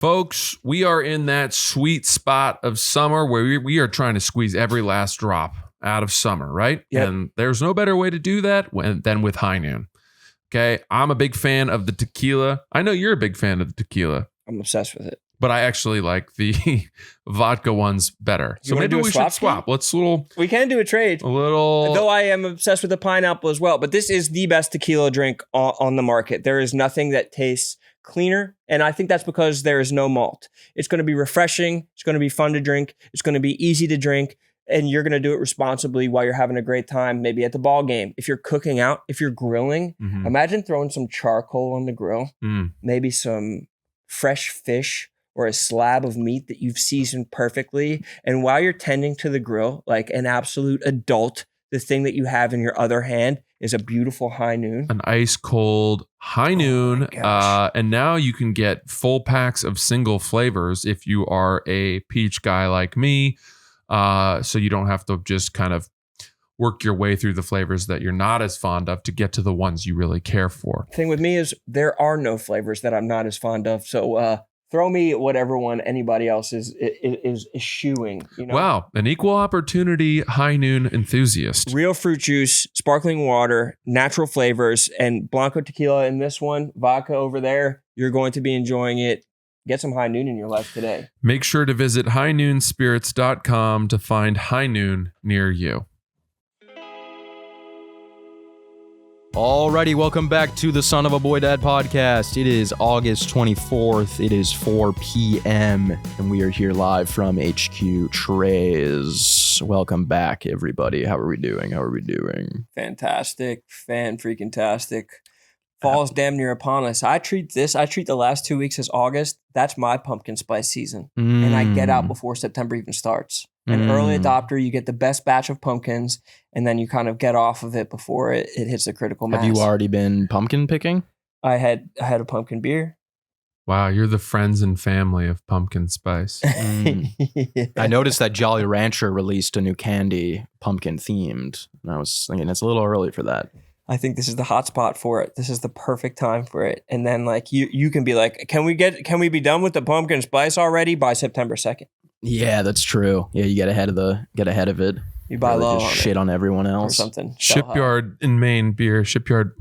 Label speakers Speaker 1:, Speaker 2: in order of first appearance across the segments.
Speaker 1: Folks, we are in that sweet spot of summer where we are trying to squeeze every last drop out of summer, right?
Speaker 2: Yep.
Speaker 1: And there's no better way to do that than with High Noon. Okay, I'm a big fan of the tequila. I know you're a big fan of the tequila.
Speaker 2: I'm obsessed with it.
Speaker 1: But I actually like the vodka ones better. So
Speaker 2: wanna
Speaker 1: maybe
Speaker 2: do a
Speaker 1: we should swap.
Speaker 2: We can do a trade. Though I am obsessed with the pineapple as well. But this is the best tequila drink on the market. There is nothing that tastes cleaner. And I think that's because there is no malt. It's going to be refreshing. It's going to be fun to drink. It's going to be easy to drink. And you're going to do it responsibly while you're having a great time, maybe at the ball game. If you're cooking out, if you're grilling, imagine throwing some charcoal on the grill, maybe some fresh fish or a slab of meat that you've seasoned perfectly. And while you're tending to the grill, like an absolute adult, the thing that you have in your other hand is a beautiful High Noon.
Speaker 1: An ice cold High Noon. And now you can get full packs of single flavors if you are a peach guy like me. So you don't have to just kind of work your way through the flavors that you're not as fond of to get to the ones you really care for.
Speaker 2: The thing with me is there are no flavors that I'm not as fond of. So throw me whatever one anybody else is eschewing. You know?
Speaker 1: Wow, an equal opportunity High Noon enthusiast.
Speaker 2: Real fruit juice, sparkling water, natural flavors, and Blanco tequila in this one, vodka over there. You're going to be enjoying it. Get some High Noon in your life today.
Speaker 1: Make sure to visit highnoonspirits.com to find High Noon near you.
Speaker 3: Alrighty, welcome back to the Son of a Boy Dad podcast. It is August 24th. It is 4 p.m. and we are here live from HQ Trays. Welcome back, everybody. How are we doing?
Speaker 2: Fantastic. Fan-freaking-tastic. Fall's damn near upon us. I treat the last 2 weeks as August. That's my pumpkin spice season. And I get out before September even starts. An early adopter, you get the best batch of pumpkins, and then you kind of get off of it before it hits the critical mass.
Speaker 3: Have you already been pumpkin picking?
Speaker 2: I had a pumpkin beer.
Speaker 1: Wow, you're the friends and family of pumpkin spice.
Speaker 2: Yeah.
Speaker 3: I noticed that Jolly Rancher released a new candy, pumpkin themed. And I was thinking it's a little early for that.
Speaker 2: I think this is the hot spot for it. This is the perfect time for it. And then like you can be like, can we be done with the pumpkin spice already by September 2nd?
Speaker 3: Yeah, that's true. Yeah, you get ahead of it.
Speaker 2: You buy
Speaker 3: Really
Speaker 2: low
Speaker 3: just
Speaker 2: on
Speaker 3: shit on everyone
Speaker 2: or
Speaker 3: else.
Speaker 2: something.
Speaker 1: Shipyard in Maine beer. Shipyard.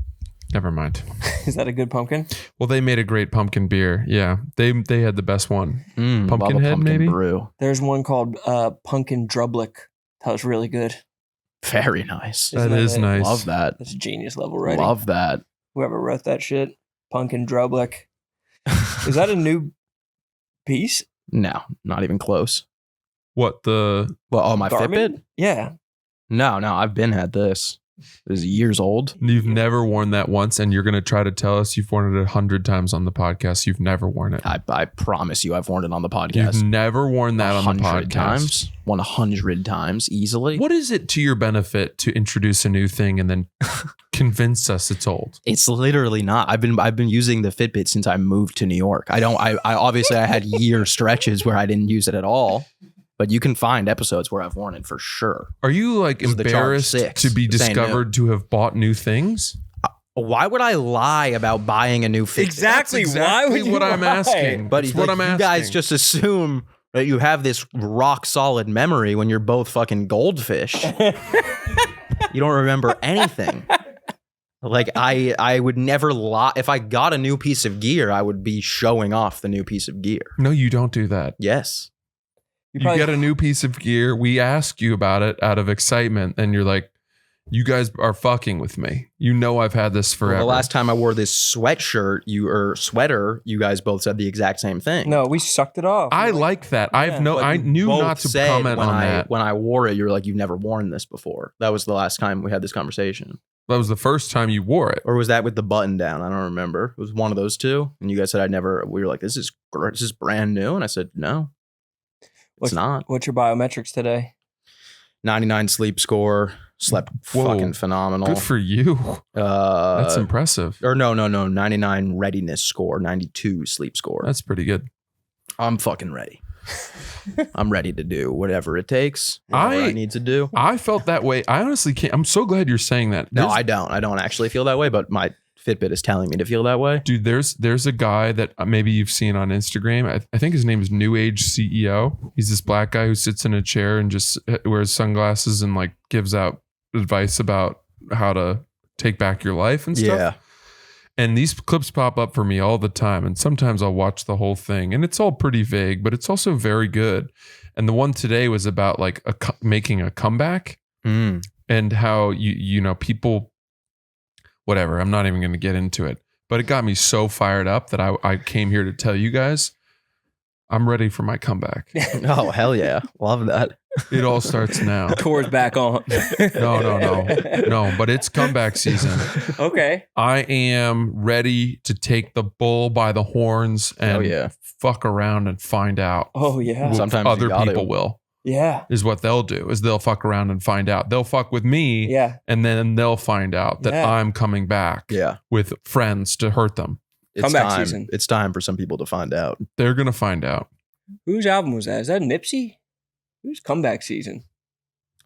Speaker 1: Never mind.
Speaker 2: Is that a good pumpkin?
Speaker 1: Well, they made a great pumpkin beer. Yeah, they had the best one. Pumpkinhead, maybe.
Speaker 3: Brew.
Speaker 2: There's one called Pumpkin Drublick. That was really good.
Speaker 3: Very nice.
Speaker 1: That is nice.
Speaker 3: Love that.
Speaker 2: That's genius level writing.
Speaker 3: Love that.
Speaker 2: Whoever wrote that shit. Pumpkin Drublick. Is that a new piece?
Speaker 3: No, not even close.
Speaker 1: What the?
Speaker 3: Well, oh, my
Speaker 2: Garmin?
Speaker 3: Fitbit?
Speaker 2: Yeah.
Speaker 3: No, I've been had this. It is years old.
Speaker 1: You've never worn that once, and you're going to try to tell us you've worn it 100 times on the podcast. You've never worn it.
Speaker 3: I promise you I've worn it on the podcast.
Speaker 1: You've never worn that on the
Speaker 3: 100
Speaker 1: podcast.
Speaker 3: times. 100 times easily.
Speaker 1: What is it to your benefit to introduce a new thing and then convince us it's old?
Speaker 3: It's literally not. I've been using the Fitbit since I moved to New York. I obviously I had year stretches where I didn't use it at all. But you can find episodes where I've worn it for sure.
Speaker 1: Are you like
Speaker 3: This is the Charge
Speaker 1: embarrassed
Speaker 3: 6.
Speaker 1: to be
Speaker 3: This ain't
Speaker 1: discovered to have bought new things?
Speaker 3: Why would I lie about buying a new Fitbit?
Speaker 2: Exactly. Why would you
Speaker 1: what I'm
Speaker 2: lie?
Speaker 1: asking.
Speaker 3: But
Speaker 1: That's
Speaker 3: like,
Speaker 1: what I'm asking.
Speaker 3: you guys just assume that you have this rock solid memory when you're both fucking goldfish. You don't remember anything. Like I would never lie. If I got a new piece of gear, I would be showing off the new piece of gear.
Speaker 1: No, you don't do that.
Speaker 3: Yes.
Speaker 1: You get a new piece of gear. We ask you about it out of excitement, and you're like, "You guys are fucking with me. You know I've had this forever."
Speaker 3: Well, the last time I wore this sweater, you guys both said the exact same thing.
Speaker 2: No, we sucked it off.
Speaker 1: I like that. I knew
Speaker 3: Both
Speaker 1: not to
Speaker 3: said
Speaker 1: comment
Speaker 3: when
Speaker 1: on that.
Speaker 3: When I wore it, you were like, "You've never worn this before." That was the last time we had this conversation.
Speaker 1: That was the first time you wore it.
Speaker 3: Or was that with the button down? I don't remember. It was one of those two. And you guys said we were like, this is brand new. And I said, no, it's not.
Speaker 2: What's your biometrics today?
Speaker 3: 99 sleep score. Slept fucking phenomenal.
Speaker 1: Good for you. That's impressive.
Speaker 3: Or no. 99 readiness score. 92 sleep score.
Speaker 1: That's pretty good.
Speaker 3: I'm fucking ready. I'm ready to do whatever it takes. Whatever I need to do.
Speaker 1: I felt that way. I honestly can't. I'm so glad you're saying that.
Speaker 3: No, I don't. I don't actually feel that way, but my Fitbit is telling me to feel that way.
Speaker 1: Dude, there's a guy that maybe you've seen on Instagram. I think his name is New Age CEO. He's this black guy who sits in a chair and just wears sunglasses and like gives out advice about how to take back your life and stuff.
Speaker 3: Yeah.
Speaker 1: And these clips pop up for me all the time. And sometimes I'll watch the whole thing and it's all pretty vague, but it's also very good. And the one today was about like making a comeback and how you know, people, whatever, I'm not even going to get into it, but it got me so fired up that I came here to tell you guys I'm ready for my comeback.
Speaker 3: Oh, hell yeah. Love that.
Speaker 1: It all starts now.
Speaker 2: Tour's back on.
Speaker 1: No, but it's comeback season.
Speaker 2: Okay.
Speaker 1: I am ready to take the bull by the horns and fuck around and find out.
Speaker 2: Oh, yeah.
Speaker 3: Sometimes
Speaker 1: other people will.
Speaker 2: Yeah.
Speaker 1: Is what they'll do is they'll fuck around and find out. They'll fuck with me.
Speaker 2: Yeah.
Speaker 1: And then they'll find out that I'm coming back with friends to hurt them.
Speaker 2: Comeback season.
Speaker 3: It's time for some people to find out.
Speaker 1: They're going to find out.
Speaker 2: Whose album was that? Is that Nipsey? Who's comeback season?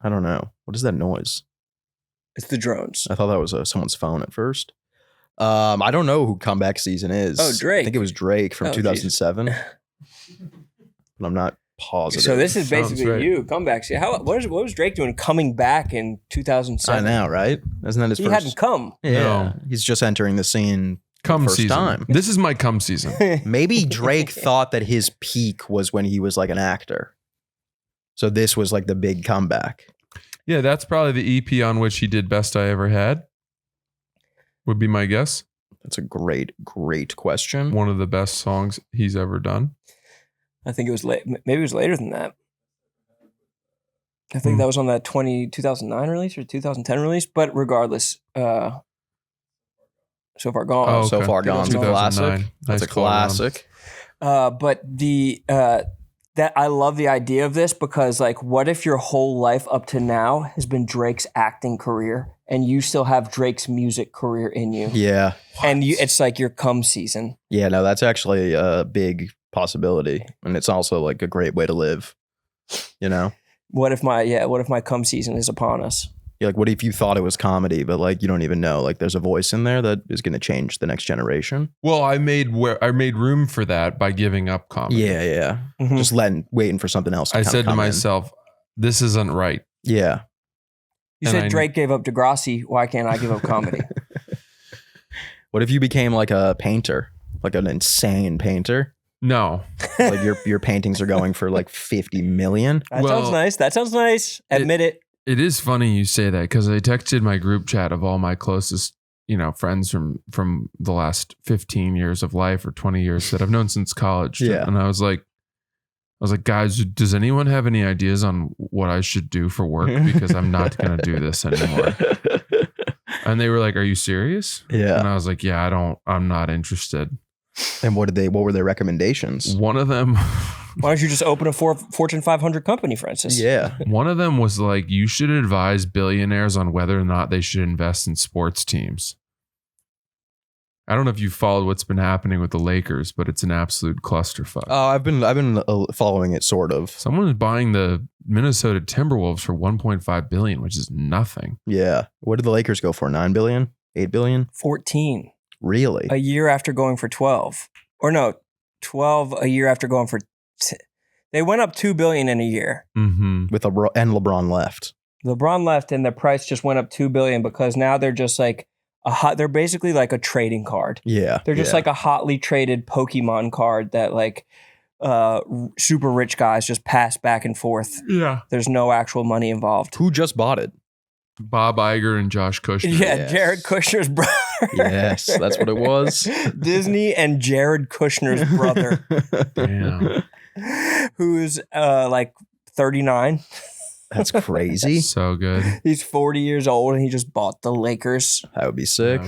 Speaker 3: I don't know. What is that noise?
Speaker 2: It's the drones.
Speaker 3: I thought that was someone's phone at first. I don't know who comeback season is.
Speaker 2: Oh, Drake.
Speaker 3: I think it was Drake from 2007. But I'm not positive.
Speaker 2: So this is basically you, comeback season. What was Drake doing coming back in 2007?
Speaker 3: I know, right? Isn't that his first?
Speaker 2: He hadn't come.
Speaker 3: Yeah.
Speaker 1: No.
Speaker 3: He's just entering the scene.
Speaker 1: Come
Speaker 3: first
Speaker 1: season.
Speaker 3: time.
Speaker 1: This is my come season.
Speaker 3: Maybe Drake thought that his peak was when he was like an actor. So this was like the big comeback.
Speaker 1: Yeah, that's probably the EP on which he did Best I Ever Had. Would be my guess.
Speaker 3: That's a great question.
Speaker 1: One of the best songs he's ever done.
Speaker 2: I think it was late. Maybe it was later than that. I think that was on that 2009 release or 2010 release. But regardless, So Far Gone.
Speaker 1: Oh, okay.
Speaker 3: So Far Gone's a classic. That's a classic.
Speaker 2: But that I love the idea of this because, like, what if your whole life up to now has been Drake's acting career and you still have Drake's music career in you?
Speaker 3: Yeah.
Speaker 2: And it's like your come season.
Speaker 3: Yeah, no, that's actually a big possibility. And it's also like a great way to live, you know?
Speaker 2: What if my come season is upon us?
Speaker 3: You're like, what if you thought it was comedy, but like you don't even know? Like there's a voice in there that is going to change the next generation.
Speaker 1: Well, I made room for that by giving up comedy.
Speaker 3: Yeah. Mm-hmm. Just waiting for something else to
Speaker 1: I said to myself, this isn't right.
Speaker 3: Yeah.
Speaker 2: You said Drake gave up Degrassi. Why can't I give up comedy?
Speaker 3: What if you became like a painter, like an insane painter?
Speaker 1: No.
Speaker 3: Like your paintings are going for like 50 million.
Speaker 2: That sounds nice. Admit it.
Speaker 1: It is funny you say that because I texted my group chat of all my closest, friends from the last 15 years of life or 20 years that I've known since college.
Speaker 3: Yeah.
Speaker 1: And I was like, guys, does anyone have any ideas on what I should do for work? Because I'm not going to do this anymore. And they were like, are you serious?
Speaker 3: Yeah.
Speaker 1: And I was like, yeah, I'm not interested.
Speaker 3: And what were their recommendations?
Speaker 1: One of them.
Speaker 2: Why don't you just open a Fortune 500 company, Francis?
Speaker 3: Yeah.
Speaker 1: One of them was like, you should advise billionaires on whether or not they should invest in sports teams. I don't know if you followed what's been happening with the Lakers, but it's an absolute clusterfuck.
Speaker 3: Oh, I've been following it sort of.
Speaker 1: Someone is buying the Minnesota Timberwolves for $1.5 billion, which is nothing.
Speaker 3: Yeah. What did the Lakers go for? 9 billion? 8 billion?
Speaker 2: 14.
Speaker 3: Really?
Speaker 2: A year after going for 12. Or no, 12 a year after going for they went up $2 billion in a year.
Speaker 1: Mm-hmm.
Speaker 3: And LeBron left.
Speaker 2: LeBron left and the price just went up $2 billion because now they're just like they're basically like a trading card.
Speaker 3: Yeah.
Speaker 2: They're just like a hotly traded Pokemon card that like super rich guys just pass back and forth.
Speaker 1: Yeah.
Speaker 2: There's no actual money involved.
Speaker 3: Who just bought it?
Speaker 1: Bob Iger and Josh Kushner.
Speaker 2: Yeah,
Speaker 3: Yes.
Speaker 2: Jared Kushner's brother.
Speaker 3: Yes, that's what it was.
Speaker 2: Disney and Jared Kushner's brother.
Speaker 1: Damn.
Speaker 2: Who's like 39.
Speaker 3: That's crazy.
Speaker 1: So good.
Speaker 2: He's 40 years old and he just bought the Lakers.
Speaker 3: That would be sick.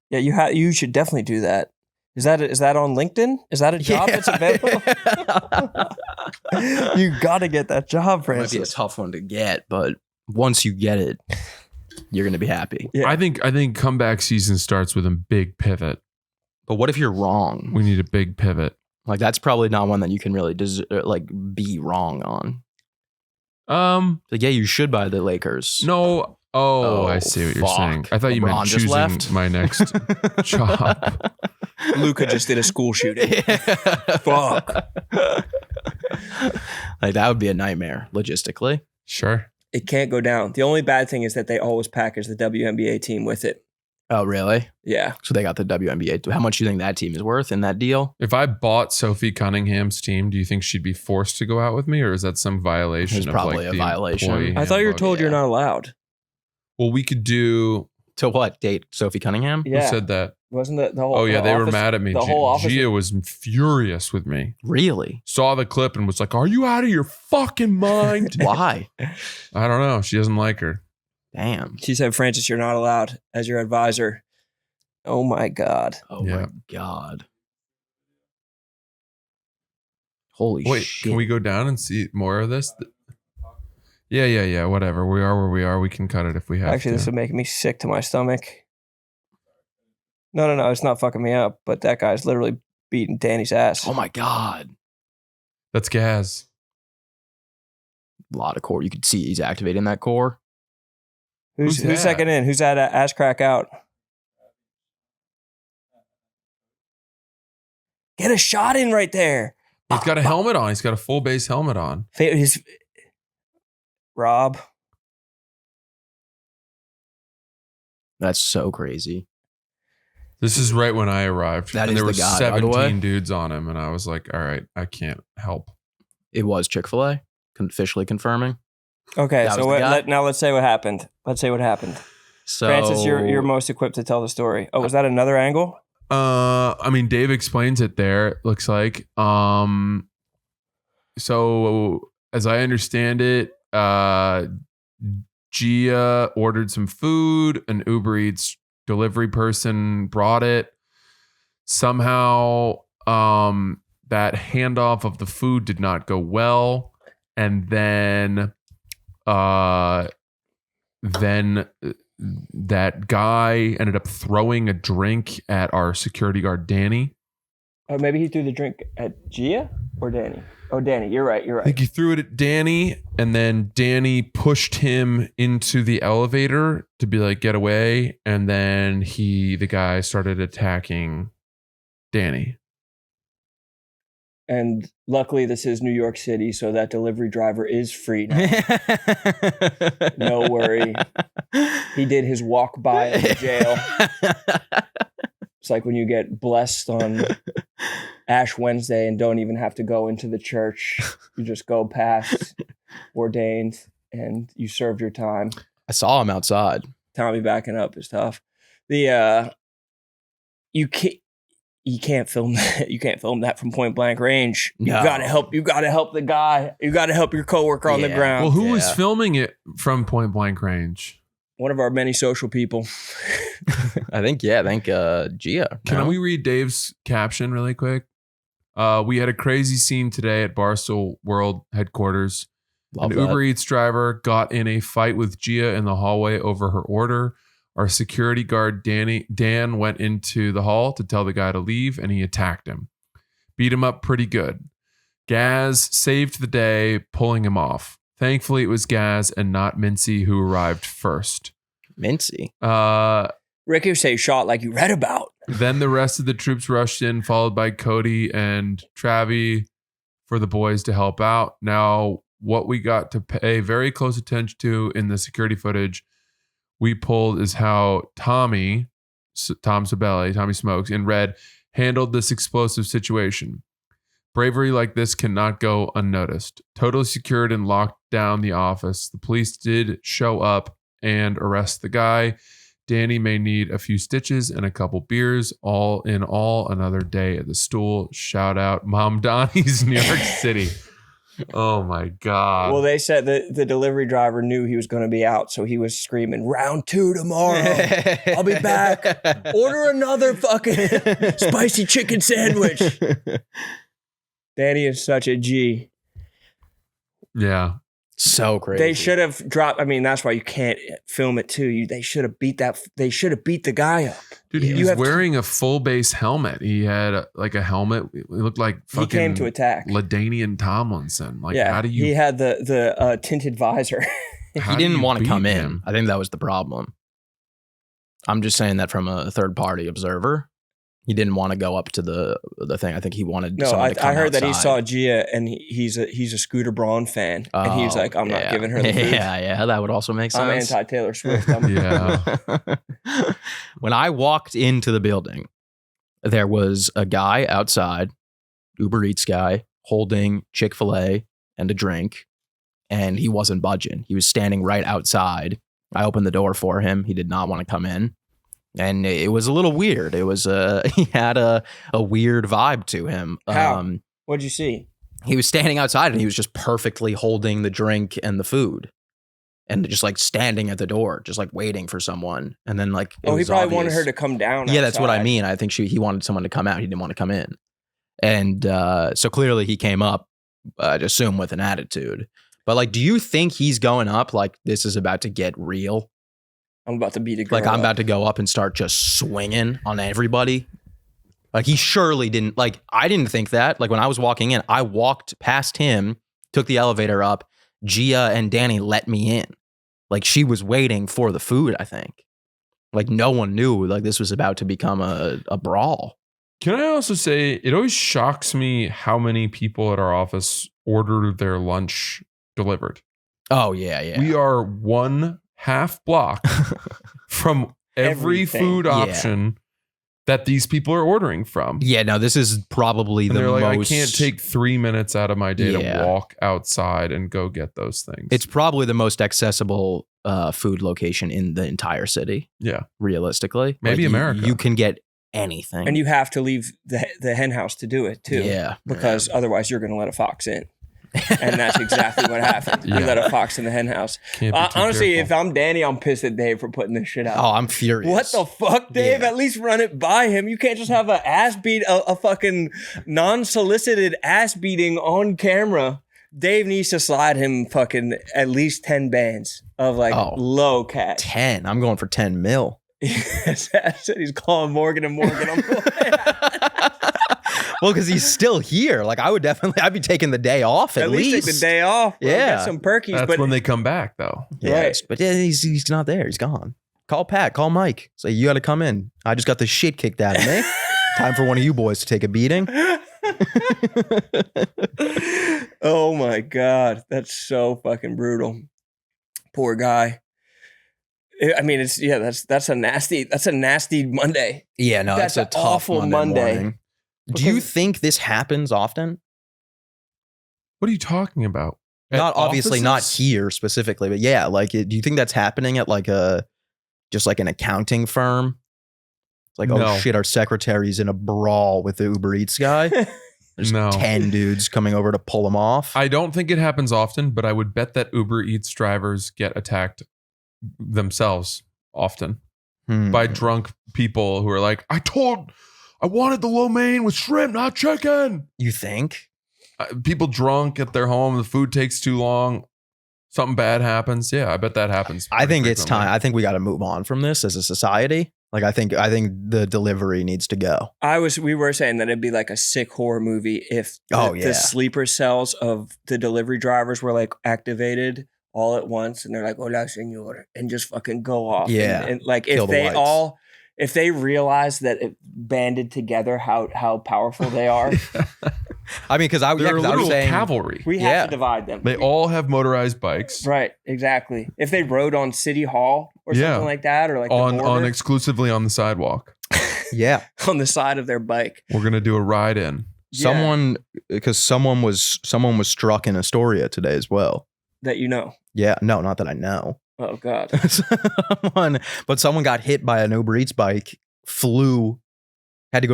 Speaker 1: Yeah.
Speaker 2: Yeah, you should definitely do that. Is that on LinkedIn? Is that a job that's available? You got to get that job,
Speaker 3: It might be a
Speaker 2: Francis.
Speaker 3: tough one to get, but once you get it, you're going to be happy.
Speaker 2: Yeah.
Speaker 1: I think comeback season starts with a big pivot.
Speaker 3: But what if you're wrong?
Speaker 1: We need a big pivot.
Speaker 3: Like that's probably not one that you can really be wrong on. Like, yeah, you should buy the Lakers.
Speaker 1: No, Oh, I see what you're saying. I thought you meant choosing
Speaker 3: left.
Speaker 1: my next job.
Speaker 2: Luca just did a school shooting. Fuck.
Speaker 3: Like that would be a nightmare logistically.
Speaker 1: Sure.
Speaker 2: It can't go down. The only bad thing is that they always package the WNBA team with it.
Speaker 3: Oh, really?
Speaker 2: Yeah.
Speaker 3: So they got the WNBA. How much do you think that team is worth in that deal?
Speaker 1: If I bought Sophie Cunningham's team, do you think she'd be forced to go out with me, or is that some violation?
Speaker 3: It's probably a violation.
Speaker 2: I thought you were told you're not allowed.
Speaker 1: Well, we could do.
Speaker 3: To what? Date Sophie Cunningham?
Speaker 2: Yeah.
Speaker 1: Who said that?
Speaker 2: Wasn't the whole?
Speaker 1: Oh yeah, they were
Speaker 2: office,
Speaker 1: mad at me.
Speaker 2: The whole office.
Speaker 1: Gia was furious with me.
Speaker 3: Really?
Speaker 1: Saw the clip and was like, "Are you out of your fucking mind?"
Speaker 3: Why?
Speaker 1: I don't know. She doesn't like her.
Speaker 3: Damn.
Speaker 2: She said, "Francis, you're not allowed as your advisor." Oh my god.
Speaker 3: Oh
Speaker 1: Yeah.
Speaker 3: my god. Holy
Speaker 1: Wait,
Speaker 3: shit.
Speaker 1: can we go down and see more of this? Yeah. Whatever. We are where we are. We can cut it if we have
Speaker 2: Actually,
Speaker 1: to.
Speaker 2: this would make me sick to my stomach. No. It's not fucking me up, but that guy's literally beating Danny's ass.
Speaker 3: Oh my god.
Speaker 1: That's Gaz.
Speaker 3: A lot of core. You could see he's activating that core.
Speaker 2: Who's
Speaker 1: that?
Speaker 2: second in? Who's that ass crack out? Get a shot in right there.
Speaker 1: He's got a helmet on. He's got a full base helmet on.
Speaker 2: Rob.
Speaker 3: That's so crazy.
Speaker 1: This is right when I arrived.
Speaker 3: That
Speaker 1: and
Speaker 3: is
Speaker 1: there were
Speaker 3: the guy, by the way.
Speaker 1: 17 dudes on him. And I was like, all right, I can't help.
Speaker 3: It was Chick-fil-A. Officially confirming.
Speaker 2: Okay,
Speaker 3: That
Speaker 2: so
Speaker 3: was the guy?
Speaker 2: now let's say what happened.
Speaker 3: So
Speaker 2: Francis, you're most equipped to tell the story. Oh, was that another angle?
Speaker 1: I mean, Dave explains it there, it looks like. So as I understand it, Gia ordered some food, an Uber Eats delivery person brought it. Somehow, that handoff of the food did not go well. And then that guy ended up throwing a drink at our security guard, Danny.
Speaker 2: Oh, maybe he threw the drink at Gia or Danny? Oh, Danny, you're right.
Speaker 1: I think he threw it at Danny, and then Danny pushed him into the elevator to be like, get away. And then the guy started attacking Danny.
Speaker 2: And luckily, this is New York City, so that delivery driver is free now. No worry. He did his walk by of the jail. It's like when you get blessed on Ash Wednesday and don't even have to go into the church. You just go past, ordained, and you served your time.
Speaker 3: I saw him outside.
Speaker 2: Tommy backing up is tough. You can't film that. You can't film that from point blank range.
Speaker 3: No.
Speaker 2: You gotta help the guy. You gotta help your coworker on the
Speaker 3: Yeah.
Speaker 2: ground.
Speaker 1: Well, who was filming it from point blank range?
Speaker 2: One of our many social people.
Speaker 3: I think Gia.
Speaker 1: Can we read Dave's caption really quick? We had a crazy scene today at Barstool World headquarters.
Speaker 3: Love
Speaker 1: An
Speaker 3: that.
Speaker 1: Uber Eats driver got in a fight with Gia in the hallway over her order. Our security guard, Dan, went into the hall to tell the guy to leave, and he attacked him. Beat him up pretty good. Gaz saved the day, pulling him off. Thankfully, it was Gaz and not Mincy who arrived first.
Speaker 3: Mincy.
Speaker 2: Ricochet shot like you read about.
Speaker 1: Then the rest of the troops rushed in, followed by Cody and Travi for the boys to help out. Now, what we got to pay very close attention to in the security footage we pulled is how Tom Sabelli, Tommy Smokes, in red, handled this explosive situation. Bravery like this cannot go unnoticed. Totally secured and locked down the office. The police did show up and arrest the guy. Danny may need a few stitches and a couple beers. All in all, another day at the stool. Shout out Mom Donnie's New York City. Oh my God.
Speaker 2: Well, they said that the delivery driver knew he was going to be out, so he was screaming, "Round 2 tomorrow. I'll be back. Order another fucking spicy chicken sandwich." Danny is such a G.
Speaker 1: Yeah.
Speaker 3: So crazy.
Speaker 2: They should have dropped. I mean, that's why you can't film it too. They should have beat that. They should have beat the guy up.
Speaker 1: Dude, he was wearing a full base helmet. He had like a helmet. It looked like fucking
Speaker 2: he came to attack.
Speaker 1: LaDainian Tomlinson. Like,
Speaker 2: Yeah,
Speaker 1: how do you?
Speaker 2: He had the tinted visor.
Speaker 3: He didn't want to come in. I think that was the problem. I'm just saying that from a third party observer. He didn't want to go up to the thing. I think he wanted.
Speaker 2: No,
Speaker 3: someone to come
Speaker 2: I heard
Speaker 3: outside.
Speaker 2: that he saw Gia, and he's a Scooter Braun fan, and he was like, "I'm not giving her the food."
Speaker 3: Yeah, that would also make sense.
Speaker 2: I'm anti Taylor Swift.
Speaker 3: When I walked into the building, there was a guy outside, Uber Eats guy, holding Chick-fil-A and a drink, and he wasn't budging. He was standing right outside. I opened the door for him. He did not want to come in. And it was a little weird. It was he had a weird vibe to him.
Speaker 2: How? What'd you see?
Speaker 3: He was standing outside and he was just perfectly holding the drink and the food, and just like standing at the door, just like waiting for someone. And then like,
Speaker 2: he probably wanted her to come down.
Speaker 3: Yeah, that's what I mean. I think he wanted someone to come out. He didn't want to come in, and so clearly he came up, I'd assume, with an attitude. But like, do you think he's going up like this is about to get real?
Speaker 2: I'm about to beat a girl.
Speaker 3: Like I'm about to go up and start just swinging on everybody. Like he surely didn't. Like I didn't think that. Like when I was walking in, I walked past him, took the elevator up. Gia and Danny let me in. Like she was waiting for the food. I think. Like no one knew. Like this was about to become a brawl.
Speaker 1: Can I also say it always shocks me how many people at our office order their lunch delivered.
Speaker 3: Oh yeah.
Speaker 1: We are 1/2 block from every food option that these people are ordering from.
Speaker 3: Yeah, no, this is probably the most.
Speaker 1: I can't take 3 minutes out of my day to walk outside and go get those things.
Speaker 3: It's probably the most accessible food location in the entire city.
Speaker 1: Yeah,
Speaker 3: realistically,
Speaker 1: maybe America.
Speaker 3: You can get anything,
Speaker 2: and you have to leave the hen house to do it too.
Speaker 3: Yeah,
Speaker 2: because otherwise you're going to let a fox in. And that's exactly what happened. You let a fox in the hen house. Honestly, if I'm Danny, I'm pissed at Dave for putting this shit out.
Speaker 3: Oh, I'm furious.
Speaker 2: What the fuck, Dave? Yeah. At least run it by him. You can't just have a fucking non-solicited ass beating on camera. Dave needs to slide him fucking at least 10 bands of like low cash.
Speaker 3: 10? I'm going for 10 mil.
Speaker 2: He's calling Morgan and Morgan.
Speaker 3: Well, because he's still here. Like I'd be taking the day off at least.
Speaker 2: Take the day off. Bro.
Speaker 3: Yeah,
Speaker 2: get some perkies.
Speaker 1: That's when they come back, though.
Speaker 3: Yeah, right. But he's not there. He's gone. Call Pat. Call Mike. Say you got to come in. I just got the shit kicked out of me. Time for one of you boys to take a beating.
Speaker 2: Oh my god, that's so fucking brutal. Poor guy. I mean, that's a nasty Monday.
Speaker 3: Yeah, no, that's a tough
Speaker 2: awful Monday.
Speaker 3: Morning. Do you think this happens often?
Speaker 1: What are you talking about?
Speaker 3: Not obviously not here specifically, but yeah, like do you think that's happening at like just like an accounting firm? It's like, oh shit, our secretary's in a brawl with the Uber Eats guy. There's 10 dudes coming over to pull him off.
Speaker 1: I don't think it happens often, but I would bet that Uber Eats drivers get attacked themselves often by drunk people who are like, I wanted the lo mein with shrimp, not chicken.
Speaker 3: You think?
Speaker 1: People drunk at their home, the food takes too long, something bad happens. Yeah, I bet that happens.
Speaker 3: I think it's time. I think we got to move on from this as a society. Like I think the delivery needs to go.
Speaker 2: We were saying that it'd be like a sick horror movie if the sleeper cells of the delivery drivers were like activated all at once, and they're like, "Hola, señor," and just fucking go off.
Speaker 3: Yeah,
Speaker 2: and like if they realize that it banded together, how powerful they are.
Speaker 3: I mean, because I was saying
Speaker 1: cavalry.
Speaker 2: We have to divide them.
Speaker 1: They all have motorized bikes.
Speaker 2: Right, exactly. If they rode on City Hall or something like that, or like
Speaker 1: on exclusively on the sidewalk.
Speaker 3: Yeah,
Speaker 2: on the side of their bike.
Speaker 1: We're gonna do a ride in.
Speaker 3: Someone was struck in Astoria today as well.
Speaker 2: That you know.
Speaker 3: Yeah, no, not that I know.
Speaker 2: Oh God!
Speaker 3: Someone got hit by an Uber Eats bike, had to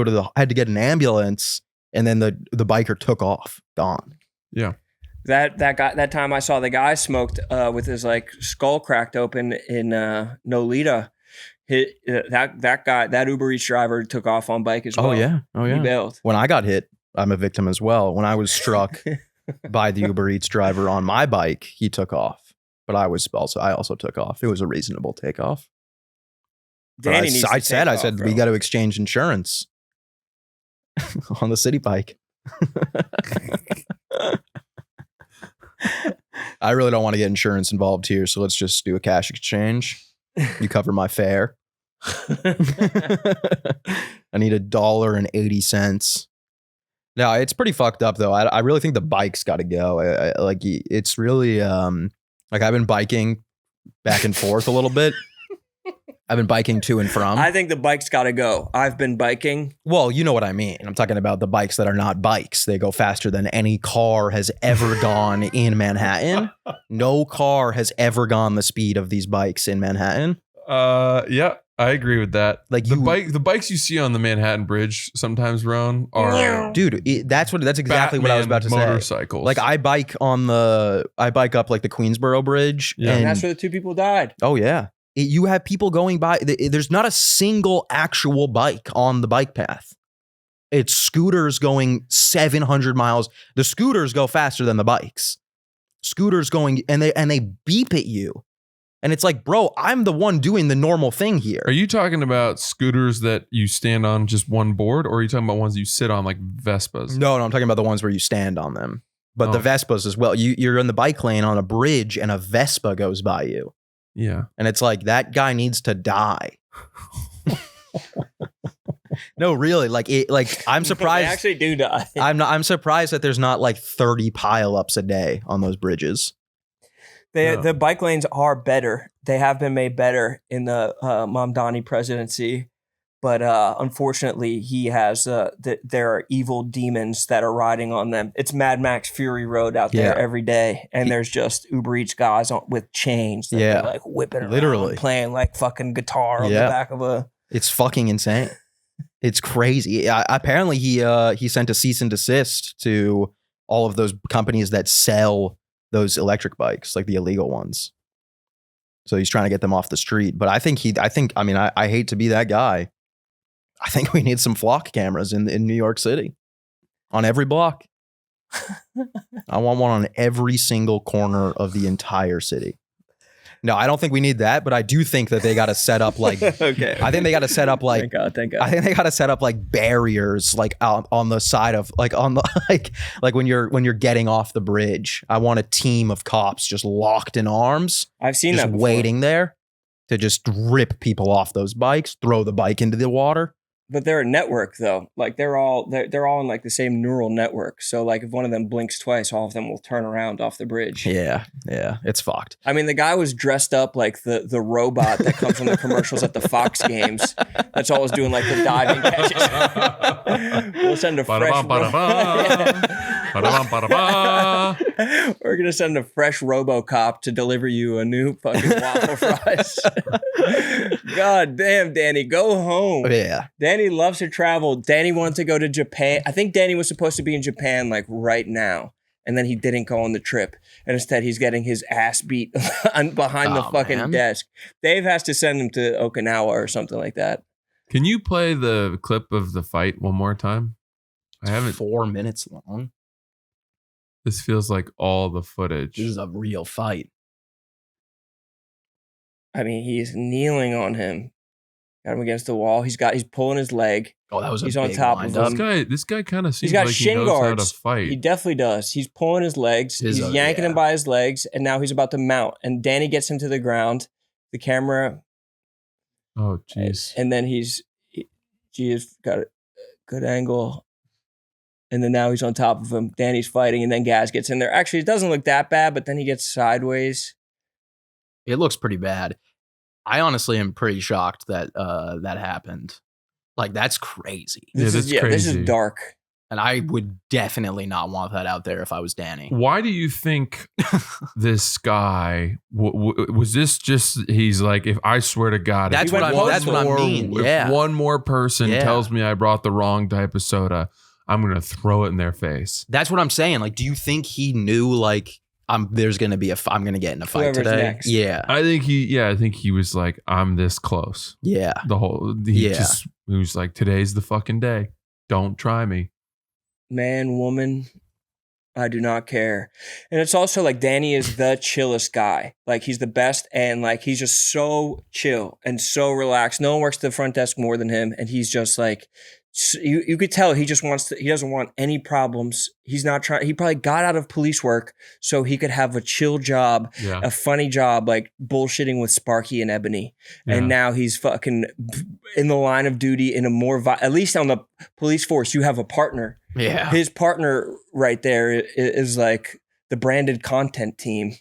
Speaker 3: get an ambulance, and then the biker took off, gone.
Speaker 1: Yeah,
Speaker 2: that time I saw the guy smoked with his like skull cracked open in Nolita. That Uber Eats driver took off on bike as well.
Speaker 3: Oh yeah,
Speaker 2: he bailed.
Speaker 3: When I got hit, I'm a victim as well. When I was struck by the Uber Eats driver on my bike, he took off. But I also took off. It was a reasonable takeoff.
Speaker 2: Danny
Speaker 3: I said we got to exchange insurance on the city bike. I really don't want to get insurance involved here, so let's just do a cash exchange. You cover my fare. I need $1.80. No, it's pretty fucked up though. I really think the bike's got to go. Like it's really like I've been biking back and forth a little bit. I've been biking to and from.
Speaker 2: I think the bike's got to go. I've been biking.
Speaker 3: Well, you know what I mean. I'm talking about the bikes that are not bikes. They go faster than any car has ever gone in Manhattan. No car has ever gone the speed of these bikes in Manhattan.
Speaker 1: Yeah, I agree with that.
Speaker 3: Like
Speaker 1: the bikes you see on the Manhattan Bridge sometimes, Roan, are
Speaker 3: dude. That's exactly what I was about to say.
Speaker 1: Motorcycles.
Speaker 3: Like I bike up like the Queensboro Bridge,
Speaker 2: and that's where the 2 people died.
Speaker 3: Oh yeah. You have people going by. There's not a single actual bike on the bike path. It's scooters going 700 miles. The scooters go faster than the bikes. Scooters going and they beep at you. And it's like, bro, I'm the one doing the normal thing here.
Speaker 1: Are you talking about scooters that you stand on just one board, or are you talking about ones you sit on like Vespas?
Speaker 3: No, I'm talking about the ones where you stand on them. But the Vespas as well. You're in the bike lane on a bridge and a Vespa goes by you.
Speaker 1: Yeah.
Speaker 3: And it's like, that guy needs to die. No, really. Like I'm surprised.
Speaker 2: They actually do die.
Speaker 3: I'm surprised that there's not like 30 pileups a day on those bridges.
Speaker 2: The bike lanes are better. They have been made better in the Mamdani presidency. But unfortunately, he has there are evil demons that are riding on them. It's Mad Max Fury Road out there every day, and there's just Uber Eats guys with chains that they're like whipping around,
Speaker 3: literally
Speaker 2: playing like fucking guitar on the back of a.
Speaker 3: It's fucking insane. It's crazy. Apparently, he sent a cease and desist to all of those companies that sell those electric bikes, like the illegal ones. So he's trying to get them off the street. But I hate to be that guy. I think we need some flock cameras in New York City on every block. I want one on every single corner of the entire city. No, I don't think we need that, but I do think that they got to set up like,
Speaker 2: okay.
Speaker 3: I think they got to set up like,
Speaker 2: thank God.
Speaker 3: I think they got to set up like barriers, like out on the side of like on the, like when you're getting off the bridge. I want a team of cops just locked in arms.
Speaker 2: I've seen
Speaker 3: just
Speaker 2: that before.
Speaker 3: Waiting there to just rip people off those bikes, throw the bike into the water.
Speaker 2: But they're a network though. Like they're all in like the same neural network. So like if one of them blinks twice, all of them will turn around off the bridge.
Speaker 3: Yeah. It's fucked.
Speaker 2: I mean, the guy was dressed up like the robot that comes from the commercials at the Fox games. That's always doing like the diving catches. We'll send a fresh. We're gonna send a fresh RoboCop to deliver you a new fucking waffle fries. God damn, Danny, go home.
Speaker 3: Yeah.
Speaker 2: Danny loves to travel. Danny wants to go to Japan. I think Danny was supposed to be in Japan like right now. And then he didn't go on the trip. And instead he's getting his ass beat behind the fucking desk. Dave has to send him to Okinawa or something like that.
Speaker 1: Can you play the clip of the fight one more time? I haven't.
Speaker 3: 4 minutes long.
Speaker 1: This feels like all the footage.
Speaker 3: This is a real fight.
Speaker 2: I mean, he's kneeling on him. Got him against the wall. He's pulling his leg.
Speaker 3: Oh, that was
Speaker 2: he's
Speaker 3: a
Speaker 2: on
Speaker 3: big
Speaker 2: top
Speaker 3: wind
Speaker 2: of him.
Speaker 1: This guy kind of seems
Speaker 2: he's got
Speaker 1: like
Speaker 2: shin
Speaker 1: he knows
Speaker 2: guards.
Speaker 1: how to fight.
Speaker 2: He definitely does. He's pulling his legs. He's yanking him by his legs, and now he's about to mount. And Danny gets him to the ground. The camera.
Speaker 1: Oh, jeez.
Speaker 2: And then he's got a good angle. And then now he's on top of him. Danny's fighting, and then Gaz gets in there. Actually, it doesn't look that bad, but then he gets sideways.
Speaker 3: It looks pretty bad. I honestly am pretty shocked that that happened. Like, that's crazy.
Speaker 2: This is dark.
Speaker 3: And I would definitely not want that out there if I was Danny.
Speaker 1: Why do you think this guy was this just? He's like, if I swear to God,
Speaker 3: that's what I mean. Yeah.
Speaker 1: If one more person tells me I brought the wrong type of soda, I'm gonna throw it in their face.
Speaker 3: That's what I'm saying. Like, do you think he knew like there's gonna be I'm gonna get in a fight
Speaker 2: Whoever's
Speaker 3: today?
Speaker 2: Next.
Speaker 3: Yeah.
Speaker 1: I think he was like, I'm this close.
Speaker 3: Yeah.
Speaker 1: He was like, today's the fucking day. Don't try me.
Speaker 2: Man, woman, I do not care. And it's also like Danny is the chillest guy. Like he's the best, and like he's just so chill and so relaxed. No one works the front desk more than him, and he's just like you could tell he doesn't want any problems. He's not trying. He probably got out of police work so he could have a chill job, a funny job, like bullshitting with Sparky and Ebony. Yeah. And now he's fucking in the line of duty in a more, at least on the police force, you have a partner.
Speaker 3: Yeah.
Speaker 2: His partner right there is like the branded content team.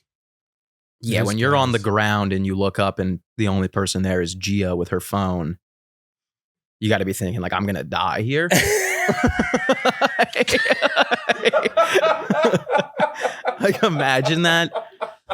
Speaker 3: Yeah. When you're on the ground and you look up and the only person there is Gia with her phone, you got to be thinking like, I'm going to die here. Like, imagine that.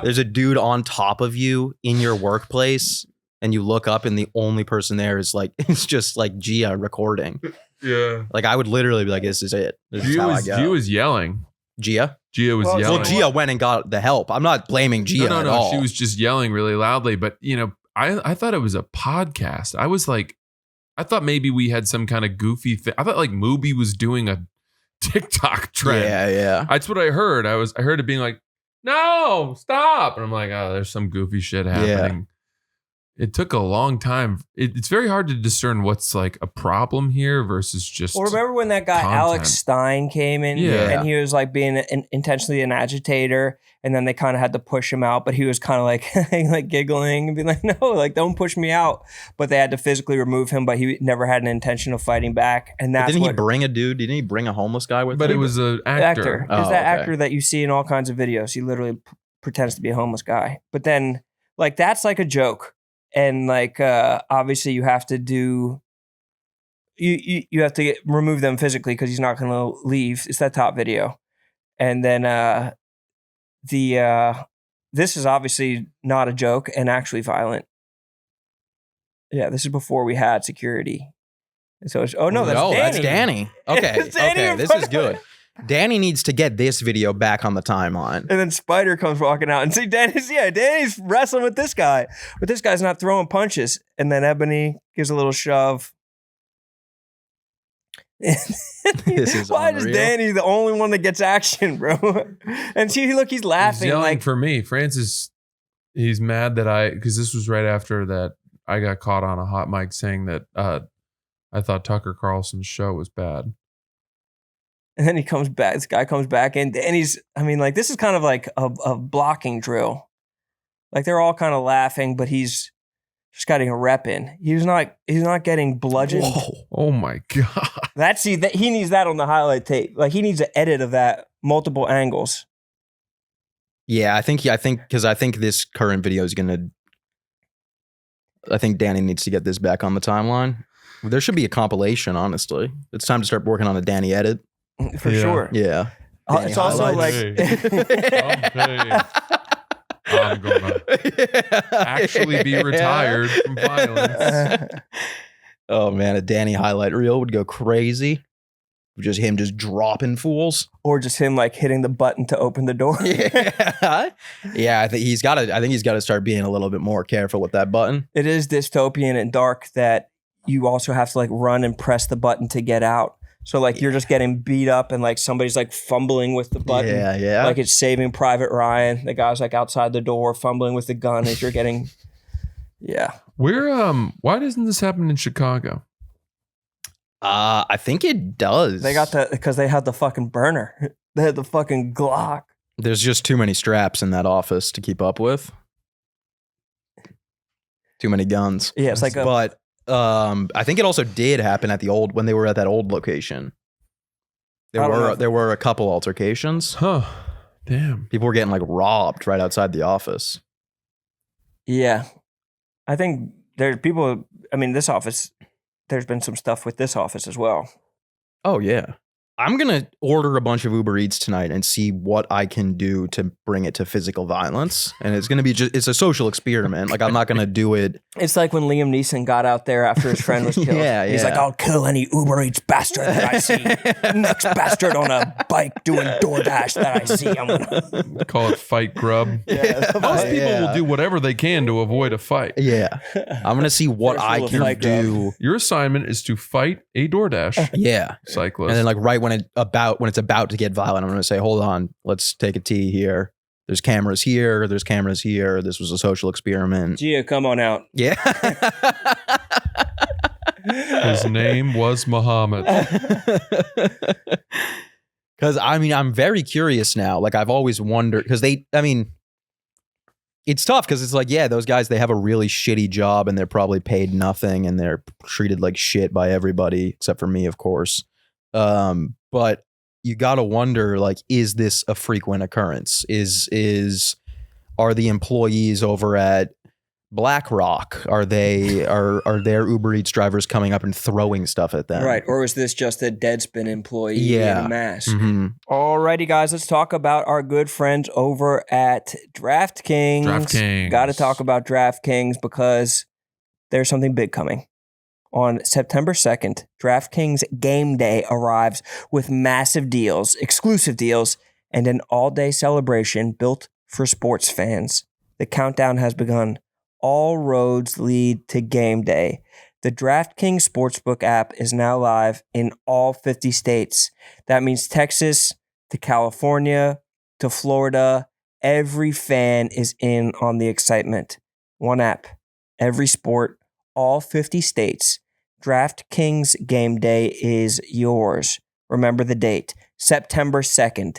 Speaker 3: There's a dude on top of you in your workplace and you look up and the only person there is like, it's just like Gia recording.
Speaker 1: Yeah.
Speaker 3: Like, I would literally be like, this is it. This is how I go.
Speaker 1: Gia was yelling.
Speaker 3: Gia
Speaker 1: was yelling.
Speaker 3: Well, Gia went and got the help. I'm not blaming Gia at all.
Speaker 1: She was just yelling really loudly. But, you know, I thought it was a podcast. I was like, I thought maybe we had some kind of goofy thing. I thought like Mubi was doing a TikTok trend.
Speaker 3: Yeah.
Speaker 1: That's what I heard. I heard it being like, no, stop. And I'm like, oh, there's some goofy shit happening. Yeah. It took a long time. It's very hard to discern what's like a problem here versus just.
Speaker 2: Well, remember when that guy
Speaker 1: content.
Speaker 2: Alex Stein came in and he was like being intentionally an agitator, and then they kind of had to push him out, but he was kind of like like giggling and being like, no, like don't push me out. But they had to physically remove him, but he never had an intention of fighting back. And that's
Speaker 3: didn't he bring a dude? Didn't he bring a homeless guy with him?
Speaker 1: But it was an actor.
Speaker 2: It's that actor that you see in all kinds of videos. He literally pretends to be a homeless guy. But then like that's like a joke. And like obviously you have to do you have to remove them physically because he's not going to leave. It's that top video. And then this is obviously not a joke and actually violent. Yeah, this is before we had security. And so it's,
Speaker 3: that's Danny. Okay, okay, this is good. Danny needs to get this video back on the timeline.
Speaker 2: And then Spider comes walking out and see Danny's wrestling with this guy. But this guy's not throwing punches. And then Ebony gives a little shove.
Speaker 3: This is
Speaker 2: Why
Speaker 3: unreal.
Speaker 2: is Danny the only one that gets action, bro? And see, look, he's laughing.
Speaker 1: He's yelling
Speaker 2: like
Speaker 1: for me. Francis, he's mad that because this was right after that I got caught on a hot mic saying that I thought Tucker Carlson's show was bad.
Speaker 2: And then he comes back. This guy comes back in, and this is kind of like a blocking drill. Like they're all kind of laughing, but he's just getting a rep in. He's not getting bludgeoned.
Speaker 1: Whoa. Oh my God.
Speaker 2: He needs that on the highlight tape. Like he needs an edit of that, multiple angles.
Speaker 3: Yeah, I think this current video is gonna. I think Danny needs to get this back on the timeline. There should be a compilation. Honestly, it's time to start working on a Danny edit.
Speaker 2: For sure.
Speaker 3: Yeah.
Speaker 2: It's also like
Speaker 1: I'm gonna actually be retired from violence.
Speaker 3: Oh man, a Danny highlight reel would go crazy. Just him just dropping fools.
Speaker 2: Or just him like hitting the button to open the door.
Speaker 3: Yeah, I think he's gotta start being a little bit more careful with that button.
Speaker 2: It is dystopian and dark that you also have to like run and press the button to get out. So like you're just getting beat up and like somebody's like fumbling with the button.
Speaker 3: Yeah.
Speaker 2: Like it's Saving Private Ryan. The guy's like outside the door fumbling with the gun as you're getting. Yeah.
Speaker 1: Why doesn't this happen in Chicago?
Speaker 3: I think it does.
Speaker 2: They got because they had the fucking burner. They had the fucking Glock.
Speaker 3: There's just too many straps in that office to keep up with. Too many guns.
Speaker 2: Yeah, it's like
Speaker 3: but I think it also did happen when they were at that old location. There were a couple altercations.
Speaker 1: Huh. Damn.
Speaker 3: People were getting like robbed right outside the office.
Speaker 2: Yeah. I think there's people, this office, there's been some stuff with this office as well.
Speaker 3: Oh yeah. I'm going to order a bunch of Uber Eats tonight and see what I can do to bring it to physical violence. And it's going to be it's a social experiment. Like, I'm not going to do it.
Speaker 2: It's like when Liam Neeson got out there after his friend was killed. He's like, I'll kill any Uber Eats bastard that I see. Next bastard on a bike doing DoorDash that I see. I'm gonna
Speaker 1: call it Fight Grub. Most people will do whatever they can to avoid a fight.
Speaker 3: Yeah. I'm going to see what I can do.
Speaker 1: Your assignment is to fight a DoorDash.
Speaker 3: Yeah.
Speaker 1: Cyclist.
Speaker 3: And then like when it's about to get violent, I'm going to say, hold on, let's take a tea here. There's cameras here. There's cameras here. This was a social experiment.
Speaker 2: Gia, come on out.
Speaker 3: Yeah.
Speaker 1: His name was Muhammad.
Speaker 3: Because, I'm very curious now. Like, I've always wondered, because it's tough because it's like, yeah, those guys, they have a really shitty job and they're probably paid nothing and they're treated like shit by everybody, except for me, of course. But you got to wonder, like, is this a frequent occurrence? Are the employees over at BlackRock, are their Uber Eats drivers coming up and throwing stuff at them?
Speaker 2: Right. Or is this just a Deadspin employee in a mask?
Speaker 3: Mm-hmm.
Speaker 2: Alrighty, guys, let's talk about our good friends over at DraftKings. Got to talk about DraftKings because there's something big coming. On September 2nd, DraftKings Game Day arrives with massive deals, exclusive deals, and an all-day celebration built for sports fans. The countdown has begun. All roads lead to game day. The DraftKings Sportsbook app is now live in all 50 states. That means Texas to California to Florida. Every fan is in on the excitement. One app, every sport, all 50 states. DraftKings Game Day is yours. Remember the date, September 2nd.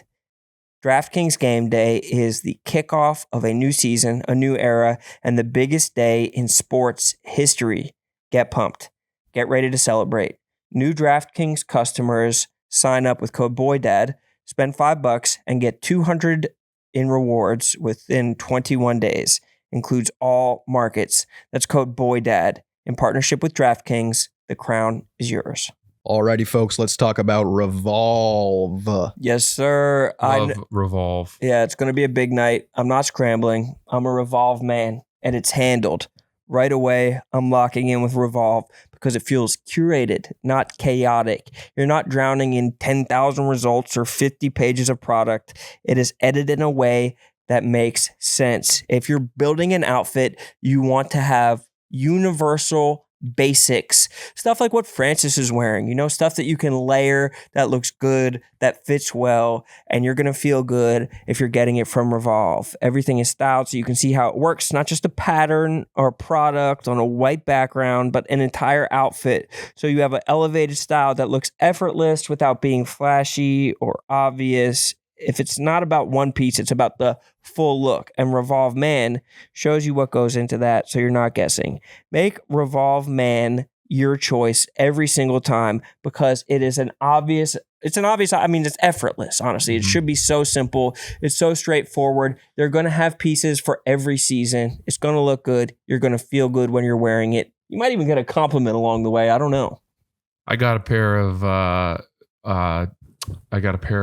Speaker 2: DraftKings Game Day is the kickoff of a new season, a new era, and the biggest day in sports history. Get pumped. Get ready to celebrate. New DraftKings customers sign up with code BOYDAD, spend $5 and get $200 in rewards within 21 days. Includes all markets. That's code BOYDAD. In partnership with DraftKings, the crown is yours.
Speaker 3: Alrighty, folks, let's talk about Revolve.
Speaker 2: Yes, sir.
Speaker 1: Love Revolve.
Speaker 2: Yeah, it's going to be a big night. I'm not scrambling. I'm a Revolve man, and it's handled. Right away, I'm locking in with Revolve because it feels curated, not chaotic. You're not drowning in 10,000 results or 50 pages of product. It is edited in a way that makes sense. If you're building an outfit, you want to have universal basics, stuff like what Francis is wearing, stuff that you can layer, that looks good, that fits well, and you're going to feel good if you're getting it from Revolve. Everything is styled so you can see how it works, not just a pattern or product on a white background, but an entire outfit. So you have an elevated style that looks effortless without being flashy or obvious. If it's not about one piece, it's about the full look. And Revolve Man shows you what goes into that so you're not guessing. Make Revolve Man your choice every single time because it's effortless, honestly. It should be so simple. It's so straightforward. They're going to have pieces for every season. It's going to look good. You're going to feel good when you're wearing it. You might even get a compliment along the way. I don't know.
Speaker 1: I got a pair